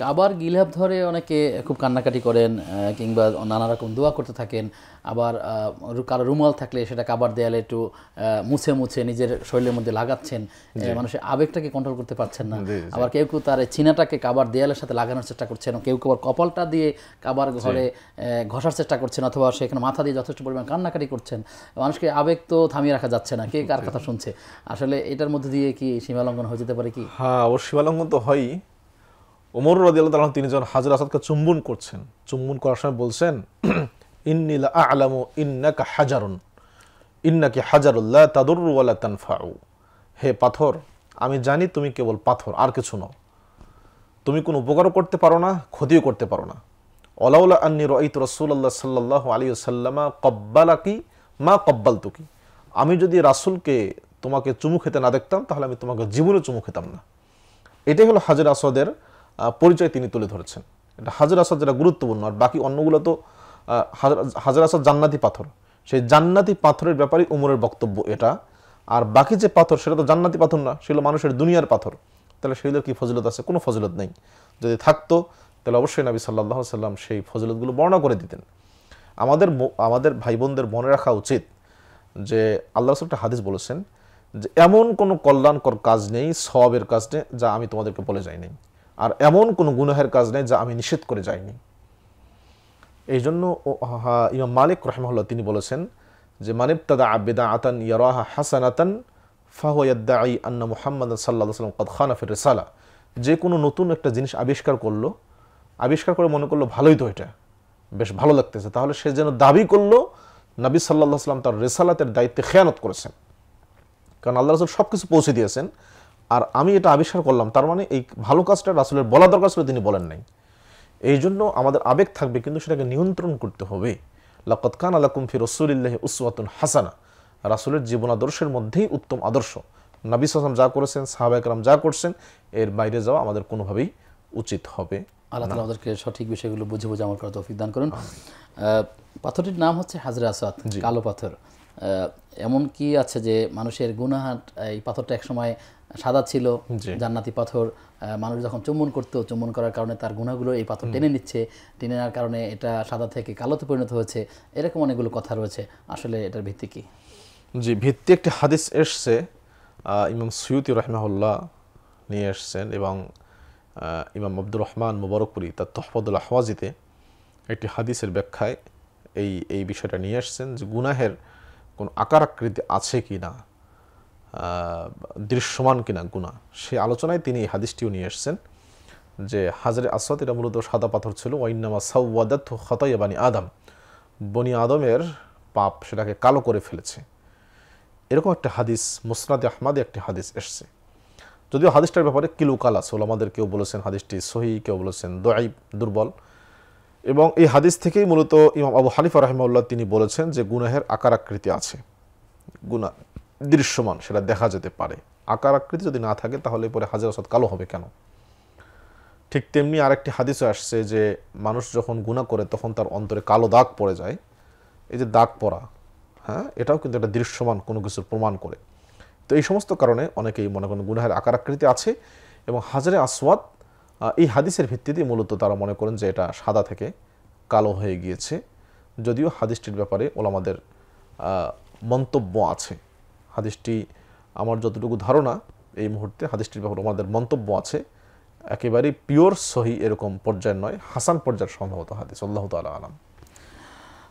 কাবার গিলাফ ধরে অনেকে খুব কান্নাকাটি করেন, কিংবা নানা রকম দোয়া করতে থাকেন। আবার কারো রুমাল থাকলে সেটা কাবার দেয়ালে একটু মুছে মুছে নিজের শরীরের মধ্যে লাগাচ্ছেন, মানুষের আবেগটাকে কন্ট্রোল করতে পারছেন না। আবার কেউ কেউ তার চিনাটাকে কাবার দেয়ালের সাথে লাগানোর চেষ্টা করছেন, কেউ কেউ আবার কপালটা দিয়ে কাবার ঘরে ঘষার চেষ্টা করছেন, অথবা সেখানে মাথা দিয়ে যথেষ্ট পরিমাণ কান্নাকাটি করছেন। মানুষকে আবেগ তো থামিয়ে রাখা যাচ্ছে না, কে কার কথা শুনছে। আসলে এটার মধ্যে দিয়ে কি সীমালঙ্ঘন হয়ে যেতে পারে কি? হ্যাঁ, অবশ্যই সীমালঙ্ঘন তো হয়ই। ওমর রাদিয়াল্লাহু তাআলা তিনি যখন হাজরে আসাদকে চুম্বন করছেন, চুম্বন করার সময় বলছেন, ইন্নী লা আ'লামু ইন্নাকা হাজারুন ইন্নাকি হাজারুল লা তাদুররু ওয়া লা তানফাউ। হে পাথর, আমি জানি তুমি কেবল পাথর, আর কিছু নও। তুমি কোনো উপকারও করতে পারো না, ক্ষতিও করতে পারো না। ওয়ালাউলা আন্নী রাআইতু রাসূলুল্লাহ সাল্লাল্লাহু আলাইহি ওয়াসাল্লামা ক্বাব্বালাকি মা ক্বাব্বালতুকি। আমি যদি রাসূলকে তোমাকে চুমু খেতে না দেখতাম, তাহলে আমি তোমাকে জীবনে চুমু খেতাম না। এটাই হলো হাজরে আসওয়াদের পরিচয় তিনি তুলে ধরেছেন। এটা হাজরে আসওয়াদ যেটা গুরুত্বপূর্ণ, আর বাকি অন্যগুলো তো হাজরে আসওয়াদ জান্নাতি পাথর, সেই জান্নাতি পাথরের ব্যাপারে উমরের বক্তব্য এটা। আর বাকি যে পাথর সেটা তো জান্নাতি পাথর না, সেগুলো মানুষের দুনিয়ার পাথর। তাহলে সেগুলোর কি ফজিলত আছে? কোনো ফজিলত নেই। যদি থাকতো তাহলে অবশ্যই নবী সাল্লাল্লাহু আলাইহি ওয়াসাল্লাম সেই ফজিলতগুলো বর্ণনা করে দিতেন। আমাদের ভাই বোনদের মনে রাখা উচিত যে আল্লাহ রাসূল একটা হাদিস বলেছেন যে এমন কোনো কল্যাণকর কাজ নেই, সওয়াবের কাজ নেই, যা আমি তোমাদেরকে বলে যাই নাই, আর এমন কোনো গুনাহের কাজ নেই যা আমি নিষেধ করে যাইনি। এই জন্য ইমাম মালিক রাহিমাহুল্লাহ তিনি বলেছেন যে মান ইবতাদা বিদআতান ইয়ারাহা হাসানাতান ফাহুয়া ইয়াদঈ আন্না মুহাম্মাদান সাল্লাল্লাহু আলাইহি ওয়াসাল্লাম ক্বাদ খানা ফি রিসালা। যে কোনো নতুন একটা জিনিস আবিষ্কার করে মনে করলো ভালোই তো, এটা বেশ ভালো লাগতেছে, তাহলে সে যেন দাবি করলো নবী সাল্লাল্লাহু আলাইহি ওয়াসাল্লাম তার রিসালাতের দায়িত্বে খেয়ানত করেছেন। কারণ আল্লাহ রাসূল সব কিছু পৌঁছে দিয়েছেন, আর আমি এটা আবিষ্কার করলাম, তার মানে এই ভালো কাজটা রাসূলের বলা দরকার ছিল, তিনি বলেন নাই। এই জন্য আমাদের আবেগ থাকবে, কিন্তু সেটাকে নিয়ন্ত্রণ করতে হবে। লাকাদ কানা লাকুম ফি রাসূলিল্লাহি উসওয়াতুন হাসানা, রাসূলের জীবন আদর্শের মধ্যেই উত্তম আদর্শ। নবী সাল্লাল্লাহু আলাইহি ওয়াসাল্লাম যা করেছেন, সাহাবায়ে কেরাম যা করছেন, এর বাইরে যাওয়া আমাদের কোনোভাবেই উচিত হবে। আল্লাহ তাআলা আমাদেরকে সঠিক বিষয়গুলো বুঝে বুঝে আমল করার তৌফিক দান করুন। পাথরটির নাম হচ্ছে হাজরে আসওয়াদ, কালো পাথর। এমন কি আছে যে মানুষের গুনাহ, এই পাথরটা একসময় সাদা ছিল, জান্নাতি পাথর, মানুষ যখন চুম্বন করতো, চুম্বন করার কারণে তার গুনাহগুলো এই পাথর টেনে নিচ্ছে, টেনে নেওয়ার কারণে এটা সাদা থেকে কালোতে পরিণত হয়েছে, এরকম অনেকগুলো কথা রয়েছে। আসলে এটার ভিত্তি কি? জি, ভিত্তি একটি হাদিস এসছে, ইমাম সুয়ুতি রাহিমাহুল্লাহ নিয়ে এসছেন, এবং ইমাম আব্দুর রহমান মুবারকপুরি তার তুহফাতুল আহওয়াজিতে একটি হাদিসের ব্যাখ্যায় এই বিষয়টা নিয়ে এসছেন যে গুনাহের কোনো আকার আকৃতি আছে কি না, দৃশ্যমান কিনা গুনাহ, সে আলোচনায় তিনি এই হাদিসটিও নিয়ে এসছেন যে হাজরে আসওয়াদ এটা মূলত সাদা পাথর ছিল। ওয়াইন্নামা সাওয়াদাতহু খাতায়া বানি আদম, বনি আদমের পাপ সেটাকে কালো করে ফেলেছে। এরকম একটা হাদিস মুসনাদে আহমদে একটি হাদিস এসছে। যদিও হাদিসটার ব্যাপারে কিলুকাল আছে, ওলামাদের কেউ বলেছেন হাদিসটি সহিহ, কেউ বলেছেন দঈফ, দুর্বল। এবং এই হাদিস থেকেই মূলত ইমাম আবু হানিফা রাহিমাহুল্লাহ তিনি বলেছেন যে গুনাহের আকার আকৃতি আছে, গুনাহ দৃশ্যমান, সেটা দেখা যেতে পারে। আকার আকৃতি যদি না থাকে তাহলে পরে হাজরে আসওয়াদ কালো হবে কেন? ঠিক তেমনি আরেকটি হাদিসও আসছে যে মানুষ যখন গুনাহ করে তখন তার অন্তরে কালো দাগ পড়ে যায়। এই যে দাগ পড়া, হ্যাঁ, এটাও কিন্তু একটা দৃশ্যমান কোনো কিছুর প্রমাণ করে। তো এই সমস্ত কারণে অনেকেই মনে করেন গুনাহের আকার আকৃতি আছে, এবং হাজরে আসওয়াদ এই হাদিসের ভিত্তিতে মূলত তারা মনে করেন যে এটা সাদা থেকে কালো হয়ে গিয়েছে। যদিও হাদিসটির ব্যাপারে ওলামাদের মন্তব্য আছে। হাদিসটি আমার যতটুকু ধারণা এই মুহূর্তে হাদিসটির ব্যাপারে আমাদের মন্তব্য আছে, একেবারেই পিওর সহি এরকম পর্যায়ের নয়, হাসান পর্যায়ের সম্ভবত হাদিস। আল্লাহু তাআলা আলাম।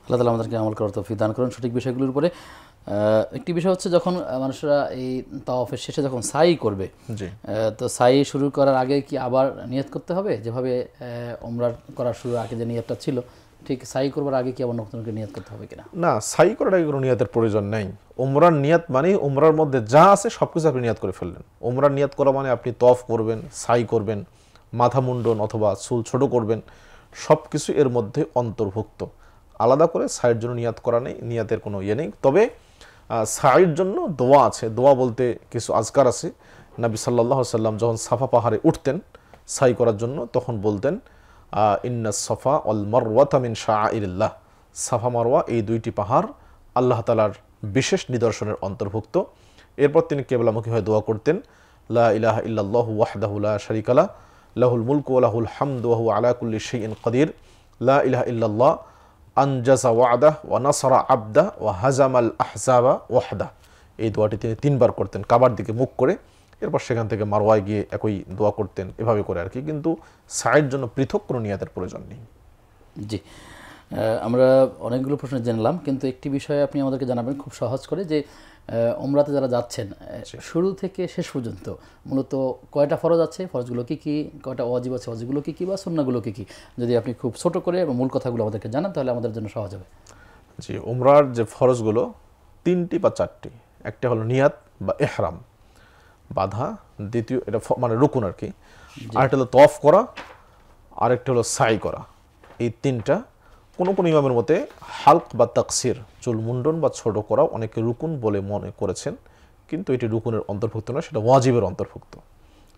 আল্লাহ তাআলা আমাদেরকে আমল করার তৌফিক দান করুন সঠিক বিষয়গুলোর উপরে। একটি বিষয় হচ্ছে যখন মানুষরা এই তাওয়াফের শেষে যখন সাই করবে, তো সাই শুরু করার আগে কি আবার নিয়ত করতে হবে? যেভাবে ওমরা করার শুরু আগে যে নিয়তটা ছিল, ঠিক সাই করবার আগে কি আবার নতুন করে নিয়ত করতে হবে কিনা? না, সাই করার আগে কোনো নিয়তের প্রয়োজন নেই। ওমরার নিয়ত মানে ওমরার মধ্যে যা আছে সব কিছু আপনি নিয়ত করে ফেললেন। ওমরার নিয়ত করা মানে আপনি তওয়াফ করবেন, সাই করবেন, মাথা মুন্ডন অথবা চুল ছোট করবেন, সব কিছু এর মধ্যে অন্তর্ভুক্ত। আলাদা করে সাইয়ের জন্য নিয়ত করা নেই, নিয়তের কোনো ইয়ে নেই। তবে সাইয়ের জন্য দোয়া আছে। দোয়া বলতে কিছু আজকার আছে। নবী সাল্লাল্লাহু আলাইহি সাল্লাম যখন সাফা পাহাড়ে উঠতেন সাই করার জন্য, তখন বলতেন ইন্না সাফা ওয়াল মারওয়াতা মিন শাআইরিল্লাহ, সাফা মারওয়া এই দুইটি পাহাড় আল্লাহ তাআলার বিশেষ নিদর্শনের অন্তর্ভুক্ত। এরপর তিনি কিবলামুখী হয়ে দোয়া করতেন, লা ইলাহা ইল্লাল্লাহু ওয়াহদাহু লা শারীকা লাহু লাহুল মুলকু ওয়া লাহুল হামদু ওয়া হুয়া আলা কুল্লি শাইইন কাদির, লা ইলাহা ইল্লাল্লাহ আনজাজা ওয়াদাহ ওয়া নাসারা আবদা ওয়া হাজামাল আহজাবা ওয়াহদা। এই দোয়াটি তিনি 3 বার করতেন কাবার দিকে মুখ করে। এরপর সেখান থেকে মারওয়ায় গিয়ে একই দোয়া করতেন, এভাবে করে আর কি। কিন্তু সাইয়ের জন্য পৃথক কোনো নিয়াতের প্রয়োজন নেই। জি, আমরা অনেকগুলো প্রশ্ন জানলাম, কিন্তু একটি বিষয়ে আপনি আমাদেরকে জানাবেন খুব সহজ করে, যে ওমরাতে যারা যাচ্ছেন শুরু থেকে শেষ পর্যন্ত মূলত কয়টা ফরজ আছে, ফরজগুলো কী কী, কয়টা ওয়াজিব আছে, ওয়াজিবগুলো কী কী, বা সুন্নাহগুলো কী কী, যদি আপনি খুব ছোট করে এবং মূল কথাগুলো আমাদেরকে জানান তাহলে আমাদের জন্য সহজ হবে। জি, ওমরার যে ফরজগুলো 3টি বা 4টি। একটা হলো নিয়াত বা ইহরাম বাঁধা, দ্বিতীয় এটা মানে রুকুন আর কি, আরেকটা হলো তওয়াফ করা, আরেকটা হলো সাই করা। এই 3টা কোনো কোনো ইমামের মতে হালক বা তাকসির, চুল মুন্ডন বা ছোট করা অনেকে রুকুন বলে মনে করেছেন, কিন্তু এটি রুকুনের অন্তর্ভুক্ত নয়, সেটা ওয়াজিবের অন্তর্ভুক্ত।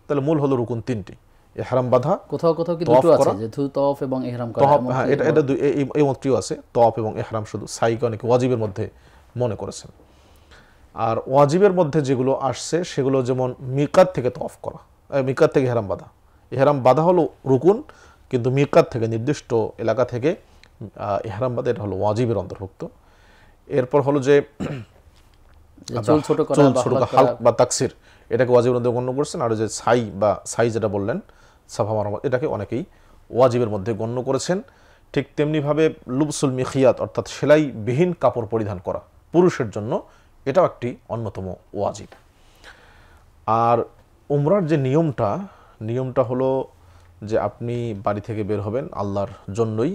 তাহলে মূল হলো রুকুন 3টি, ইহরাম বাঁধা, কোথাও কোথাও কি দুটো আছে যে তওয়াফ এবং ইহরাম করা। হ্যাঁ, এটা এই মতটিও আছে, তওয়াফ এবং ইহরাম শুধু, সাইকে অনেকে ওয়াজিবের মধ্যে মনে করেছেন। আর ওয়াজিবের মধ্যে যেগুলো আসছে সেগুলো যেমন মিকাত থেকে তওয়াফ করা, মিকাত থেকে ইহরাম বাঁধা। ইহরাম বাঁধা হলো রুকুন, কিন্তু মিকাত থেকে নির্দিষ্ট এলাকা থেকে ইহরাম বাঁধা এটা হলো ওয়াজিবের অন্তর্ভুক্ত। এরপর হলো যে চুল ছোট করা হালক বা তাকসির, এটাকে ওয়াজিবের মধ্যে গণ্য করছেন। আর যে সাই যেটা বললেন সাফা মারওয়া, এটাকে অনেকেই ওয়াজিবের মধ্যে গণ্য করেছেন। ঠিক তেমনিভাবে লুবসুল মিখিয়াত অর্থাৎ সেলাইবিহীন কাপড় পরিধান করা পুরুষের জন্য, এটাও একটি অন্যতম ওয়াজিব। আর উমরার যে নিয়মটা হলো যে আপনি বাড়ি থেকে বের হবেন আল্লাহর জন্যই,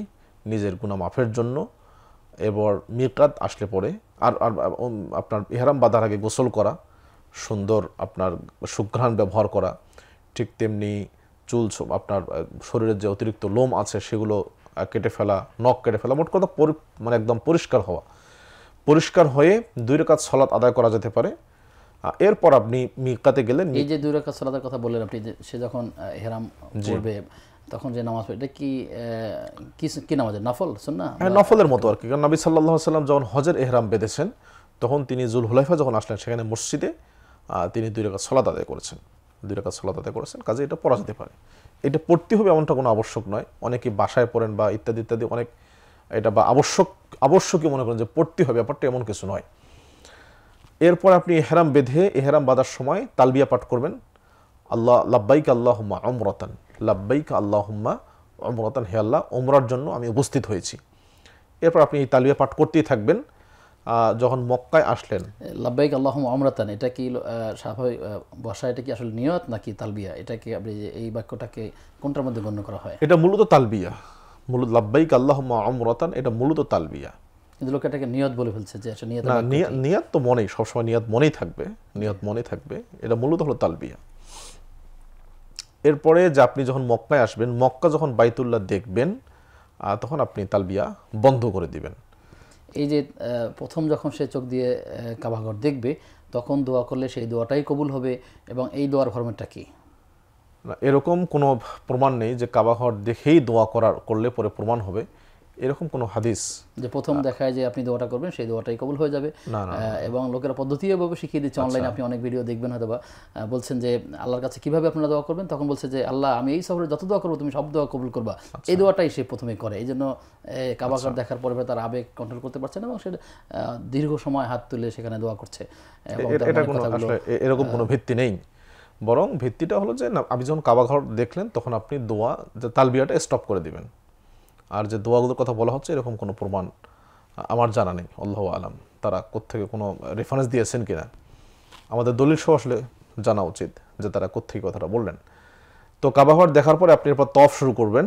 নিজের গুনাহ মাফের জন্য। এবার মিকাত আসলে পরে আর আপনার ইহরাম বাঁধার আগে গোসল করা, সুন্দর আপনার সুঘ্রাণ ব্যবহার করা, ঠিক তেমনি চুল আপনার শরীরের যে অতিরিক্ত লোম আছে সেগুলো কেটে ফেলা, নখ কেটে ফেলা, মোট কথা মানে একদম পরিষ্কার হওয়া। পরিষ্কার হয়ে 2 রাকাত সালাত আদায় করা যেতে পারে। এরপর আপনি মিকাতে গেলেন। এই যে 2 রাকাত সালাতের কথা বললেন আপনি, সে যখন ইহরাম করবে তখন যে নামাজ পড়ে, এটা কি নামাজ, নফল সুন্নাহ? হ্যাঁ, নফলের মতো আর কি। কারণ নবী সাল্লাল্লাহু আলাইহি ওয়াসাল্লাম যখন হজের ইহরাম বেঁধেছেন তখন তিনি যুলহুলাইফা যখন আসলেন সেখানে মসজিদে তিনি 2 রাকাত সালাত আদায় করেছেন, 2 রাকাত সালাত আদায় করেছেন। কাজে এটা পড়া যেতে পারে। এটা পড়তে হবে এমনটা কোনো আবশ্যক নয়। অনেকে বাসায় পড়েন বা ইত্যাদি ইত্যাদি, অনেক এটা বা আবশ্যকই মনে করেন যে পড়তে হবে, ব্যাপারটা এমন কিছু নয়। এরপর আপনি ইহরাম বেঁধে ইহরাম বাঁধার সময় তালবিয়া পাঠ করবেন, আল্লাহ লাব্বাইক আল্লাহুম্মা উমরাতান, লাব্বাইক আল্লাহুম্মা উমরাতান, হে আল্লাহ উমরার জন্য আমি উপস্থিত হয়েছি। এরপর আপনি এই তালবিয়া পাঠ করতেই থাকবেন। যখন মক্কায় আসলেন, লাব্বাইক আল্লাহুম্মা উমরাতান, এটা কি স্বাভাবিক ভাষা, এটা কি আসলে নিয়ত নাকি তালবিয়া? এটা কি আপনি এই বাক্যটাকে কোনটার মধ্যে গণ্য করা হয়? এটা মূলত তালবিয়া, মূলত লাব্বাইক আল্লাহুম্মা উমরাতান, এটা মূলত তালবিয়া। কিন্তু লোক এটাকে নিয়ত বলে ফেলছে যে এটা নিয়ত না, নিয়ত তো মনেই, সবসময় নিয়ত মনেই থাকবে, নিয়ত মনে থাকবে। এটা মূলত হলো তালবিয়া। এরপরে যে আপনি যখন মক্কায় আসবেন, মক্কা যখন বাইতুল্লাহ দেখবেন তখন আপনি তালবিয়া বন্ধ করে দিবেন। এই যে প্রথম যখন সে চোখ দিয়ে কাবাঘর দেখবে তখন দোয়া করলে সেই দোয়াটাই কবুল হবে, এবং এই দোয়ার ফরম্যাটটা কি? এরকম কোনো প্রমাণ নেই যে কাবাঘর দেখেই দোয়া করলে পরে প্রমাণ হবে, এরকম কোনো হাদিস যে প্রথম দেখায় যে আপনি দোয়াটা করবেন সেই দোয়াটাই কবুল হয়ে যাবে। এবং লোকেরা পদ্ধতিভাবে শিখিয়ে দিচ্ছে অনলাইনে, আপনি অনেক ভিডিও দেখবেন হয়তো বা, বলছেন যে আল্লাহর কাছে কিভাবে আপনারা দোয়া করবেন, তখন বলছে যে আল্লাহ আমি এই সফরে যত দোয়া করবো তুমি সব দোয়া কবুল করবা, এই দোয়াটাই সে প্রথমে করে। এই জন্য কাবাঘর দেখার পরে তার আবেগ কন্ট্রোল করতে পারছে না এবং সে দীর্ঘ সময় হাত তুলে সেখানে দোয়া করছে। এরকম কোনো ভিত্তি নেই, বরং ভিত্তিটা হলো যে আপনি যখন কাবাঘর দেখলেন তখন আপনি দোয়া তালবিয়াটা স্টপ করে দিবেন। আর যে দোয়াগুলোর কথা বলা হচ্ছে এরকম কোনো প্রমাণ আমার জানা নেই, আল্লাহু আলাম তারা কোত্থেকে কোনো রেফারেন্স দিয়েছেন কিনা। আমাদের দলিল সহ আসলে জানা উচিত যে তারা কোত্থেকে কথাটা বললেন। তো কাবাঘর দেখার পরে আপনি এরপর তওয়াফ শুরু করবেন।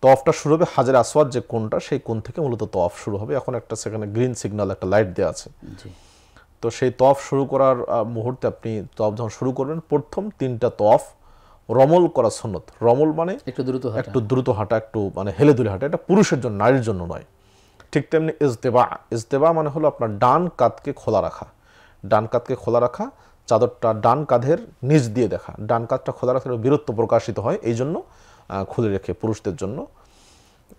তওয়াফটা শুরু হবে হাজরে আসওয়াদ যে কোণটা, সেই কোণ থেকে মূলত তওয়াফ শুরু হবে। এখন একটা সেখানে গ্রিন সিগন্যাল, একটা লাইট দেওয়া আছে। তো সেই তওয়াফ শুরু করার মুহূর্তে আপনি তওয়াফ যখন শুরু করবেন, প্রথম 3টা তওয়াফ রমল করা সুন্নত। রমল মানে একটু দ্রুত হাঁটা, একটু মানে হেলে দুলে হাঁটা। এটা পুরুষের জন্য, নারীর জন্য নয়। ঠিক তেমনি ইজতেবা, ইজতেবা মানে হলো আপনার ডান কাঁধকে খোলা রাখা, ডান কাঁধকে খোলা রাখা, চাদরটা ডান কাঁধের নিচ দিয়ে দেখা। ডান কাঁধটা খোলা রাখলে বীরত্ব প্রকাশিত হয়, এই জন্য খুলে রেখে পুরুষদের জন্য।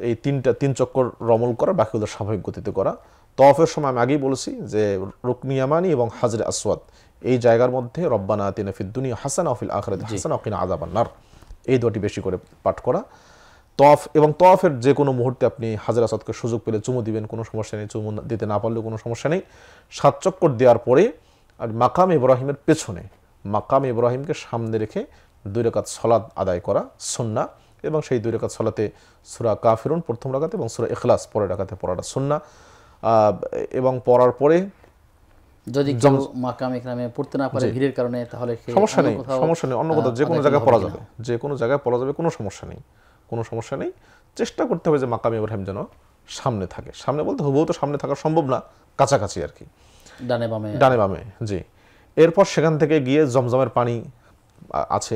এই 3 চক্কর রমল করা, বাকিগুলো স্বাভাবিক গতিতে করা। তওয়াফের সময় আমি আগেই বলেছি যে রুকনি ইয়ামানি এবং হাজরে আসওয়াদ এই জায়গার মধ্যে রব্বানা আতিনা ফিদ দুনিয়া হাসানা ওয়া ফিল আখিরাতি হাসানা ওয়া কিনা আযাবান নার, এই দুটি বেশি করে পাঠ করা। তওয়াফ এবং তওয়াফের যে কোনো মুহূর্তে আপনি হাজরে আসওয়াদকে সুযোগ পেলে চুমু দিবেন, কোনো সমস্যা নেই। চুমু দিতে না পারলেও কোনো সমস্যা নেই। 7 চক্কর দেওয়ার পরে আর মাকাম ইব্রাহিমের পেছনে, মাকাম ইব্রাহিমকে সামনে রেখে 2 রাকাত সালাত আদায় করা সুন্নাহ। এবং সেই 2 রাকাত সালাতে সূরা কাফিরুন প্রথম রাকাতে এবং সূরা ইখলাস পরের রাকাতে পড়াটা সুন্নাহ। এবং পড়ার পরে যদি কেউ মাকাম ইকরামে পড়তে না পারে ভিড়ের কারণে, তাহলে সমস্যা নেই, অন্য কোথাও যে কোনো জায়গায় পড়া যাবে, যে কোনো জায়গায় পড়া যাবে, কোনো সমস্যা নেই, কোনো সমস্যা নেই। চেষ্টা করতে হবে যে মাকাম ইব্রাহিম যেন সামনে থাকে। সামনে বলতে হুবহু তো সামনে থাকা সম্ভব না, কাছাকাছি আর কি, ডানে বামে। জি। এরপর সেখান থেকে গিয়ে জমজমের পানি আছে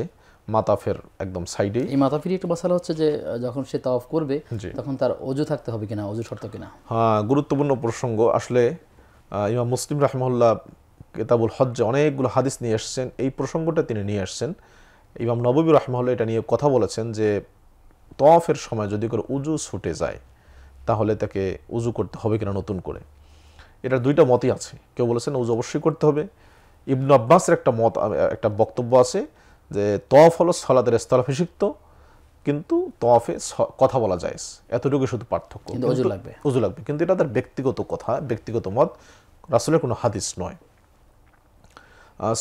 মাতাফের একদম সাইডে। এই মাতাফির একটা মশালা হচ্ছে যে যখন সে তাওয়াফ করবে তখন তার ওযু থাকতে হবে কিনা, ওযু শর্ত কিনা। হ্যাঁ, গুরুত্বপূর্ণ প্রসঙ্গ। আসলে ইমাম মুসলিম রাহিমাহুল্লাহ কিতাবুল হজ্জে অনেকগুলো হাদিস নিয়ে এসেছেন, এই প্রসঙ্গটা তিনি নিয়ে আসছেন। ইমাম নববী রাহিমাহুল্লাহ এটা নিয়ে কথা বলেছেন যে তওয়াফের সময় যদি করে উজু ছুটে যায় তাহলে তাকে উজু করতে হবে কিনা নতুন করে। এটার 2টা মতই আছে। কেউ বলেছেন উজু অবশ্যই করতে হবে। ইবনে আব্বাসের একটা বক্তব্য আছে যে তওয়াফ হলো সালাতের ইস্তালাফিষিক্ত, কিন্তু তওয়াফে কথা বলা যায়, এতটুকু শুধু পার্থক্য। উজু লাগবে, কিন্তু এটা তার ব্যক্তিগত কথা, ব্যক্তিগত মত, রাসূলের কোনো হাদিস নয়।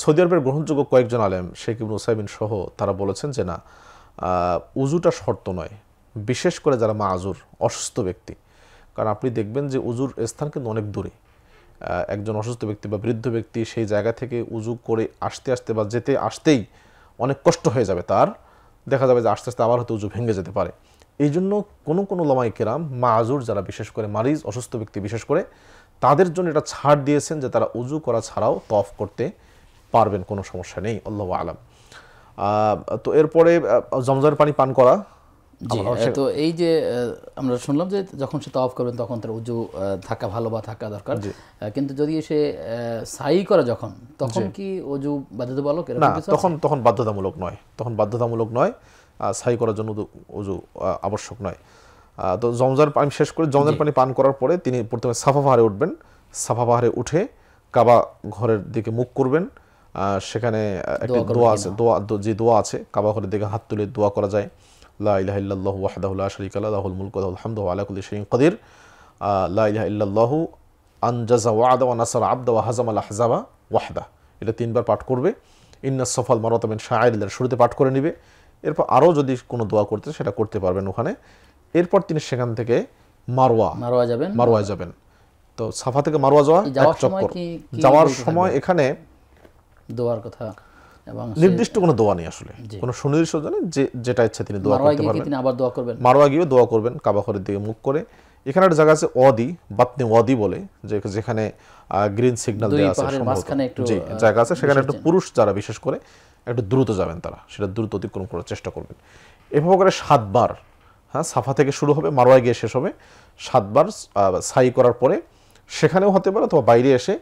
সৌদি আরবের গ্রহণযোগ্য কয়েকজন আলেম, শেখ ইবনে উসাইমিন সহ, তারা বলেছেন যে না, উজুটা শর্ত নয়, বিশেষ করে যারা মাযুর, অসুস্থ ব্যক্তি। কারণ আপনি দেখবেন যে উজুর স্থান কিন্তু অনেক দূরে। একজন অসুস্থ ব্যক্তি বা বৃদ্ধ ব্যক্তি সেই জায়গা থেকে উজু করে আসতে আসতে বা যেতে আসতেই অনেক কষ্ট হয়ে যাবে তার, দেখা যাবে যে আস্তে আস্তে আবার হয়তো উজু ভেঙে যেতে পারে। এই জন্য কোনো ওলামায়ে কেরাম মাযুর যারা, বিশেষ করে মারিজ, অসুস্থ ব্যক্তি বিশেষ করে, তাদের জন্য এটা ছাড় দিয়েছেন যে তারা উজু করা ছাড়াও তওয়াফ করতে পারবেন, কোনো সমস্যা নেই, আল্লাহু আলাম। তো এরপরে জমজমের পানি পান করা। জি, তো এই যে আমরা শুনলাম যে যখন সে তাওয়াফ করবেন তখন তার উজু থাকা ভালো বা থাকা দরকার, কিন্তু যদি সে সাই করে যখন, তখন কি উজু বাধ্যতামূলক? না, তখন বাধ্যতামূলক নয়, তখন বাধ্যতামূলক নয়, সাই করার জন্য উজু আবশ্যক নয়। তো জমজমের পানি শেষ করে জমজমের পানি পান করার পরে তিনি প্রথমে সাফা পাহাড়ে উঠবেন। সাফা পাহাড়ে উঠে কাবা ঘরের দিকে মুখ করবেন। সেখানে একটি দোয়া আছে, যে দোয়া আছে, কাবা ঘরের দিকে হাত তুলে দোয়া করা যায়, লা ইলাহা ইল্লাল্লাহু ওয়াহদাহু লা শারীকা লাহু লাহুল মুলকু ওয়া লাহুল হামদু ওয়া আলা কুল্লি শাইইন কাদির, লা ইলাহা ইল্লাল্লাহু আনজাযা ওয়া'দা ওয়া নাসারা আবদা ওয়া হাযামাল আহজাবা ওয়াহদা। এটা 3 বার পাঠ করবে। ইন্নাস সাফাল মারওয়াতা মিন শাআইরিল্লাহ শুরুতে পাঠ করে নেবে। এরপর আরও যদি কোনো দোয়া করতে সেটা করতে পারবেন ওখানে। এরপর তিনি সেখান থেকে মারওয়ায় যাবেন। তো সাফা থেকে মারওয়া যাওয়া এক চক্কর। যাওয়ার সময় এখানে দোয়ার কথা এবং নির্দিষ্ট কোনো দোয়া নেই আসলে, কোনো সুনির্দিষ্ট জানেন যেটা ইচ্ছা তিনি দোয়া করতে পারবেন। তিনি আবার দোয়া করবেন, মারওয়া গিয়ে দোয়া করবেন কাবা ঘরের দিকে মুখ করে। এখানে একটা জায়গা আছে ওয়াদি, বাতনি ওয়াদি বলে, যেখানে গ্রিন সিগন্যাল দেওয়া আছে, জি জায়গা আছে, সেখানে একটু পুরুষ যারা বিশেষ করে একটু দ্রুত যাবেন, তারা সেটা দ্রুত অতিক্রম করার চেষ্টা করবেন। এভাবে করে 7 বার, হ্যাঁ, সাফা থেকে শুরু হবে, মারওয়ায় গিয়ে শেষ হবে। 7 বার সাই করার পরে সেখানেও হতে পারে, অথবা বাইরে এসে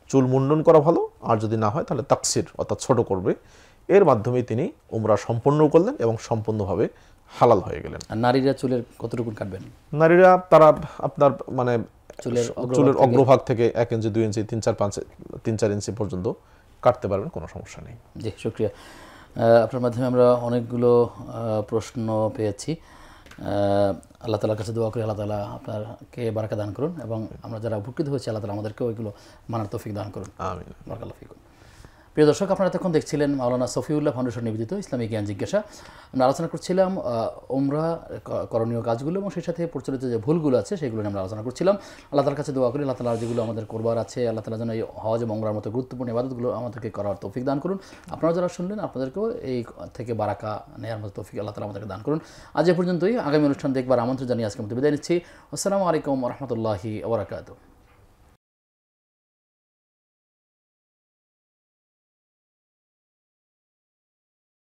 চুল মুন্ডন করা ভালো, আর যদি না হয় তাহলে তাকসির অর্থাৎ ছোট করবে। এর মাধ্যমে তিনি উমরা সম্পন্ন করলেন এবং সম্পূর্ণভাবে হালাল হয়ে গেলেন। আর নারীরা চুলের কতটুকু কাটবেন? নারীরা তারা আপনার মানে চুলের অগ্রভাগ থেকে 1 ইঞ্চি 2 ইঞ্চি 3-4 ইঞ্চি পর্যন্ত কাটতে পারবেন, কোনো সমস্যা নেই। জি, শুকরিয়া। আপনার মাধ্যমে আমরা অনেকগুলো প্রশ্ন পেয়েছি। আল্লাহ তাআলার কাছে দোয়া করি আল্লাহ তাআলা আপনাকে বারাকা দান করুন, এবং আমরা যারা উপকৃত হয়েছি আল্লাহ তাআলা আমাদেরকেও এগুলো মানার তৌফিক দান করুন। আমিন। বারাকাল্লাহু ফিকুম। প্রিয় দর্শক, আপনারা এতক্ষণ দেখছিলেন মাওলানা সফিউল্লাহ ফাউন্ডেশন নিবেদিত ইসলামিক জ্ঞান জিজ্ঞাসা। আমরা আলোচনা করছিলাম উমরা করণীয় কাজগুলো এবং সেই সাথে প্রচলিত যে ভুলগুলো আছে সেগুলো নিয়ে আমরা আলোচনা করছিলাম। আল্লাহ তাআলার কাছে দোয়া করি আল্লাহ তাআলা যেগুলো আমাদের করবার আছে, আল্লাহ তাআলা যেন এই হজ এবং উমরার মতো গুরুত্বপূর্ণ ইবাদতগুলো আমাদেরকে করার তৌফিক দান করুন। আপনারা যারা শুনলেন আপনাদেরকেও এই থেকে বারাকা নেওয়ার মতো তৌফিক আল্লাহ তাআলা আমাদেরকে দান করুন। আজ এ পর্যন্তই। আগামী অনুষ্ঠান দেখবার আমন্ত্রণ জানিয়ে আজকে মতো বিদায় নিচ্ছি। আসসালামু আলাইকুম ওয়া রাহমাতুল্লাহি ওয়া বারাকাতুহু।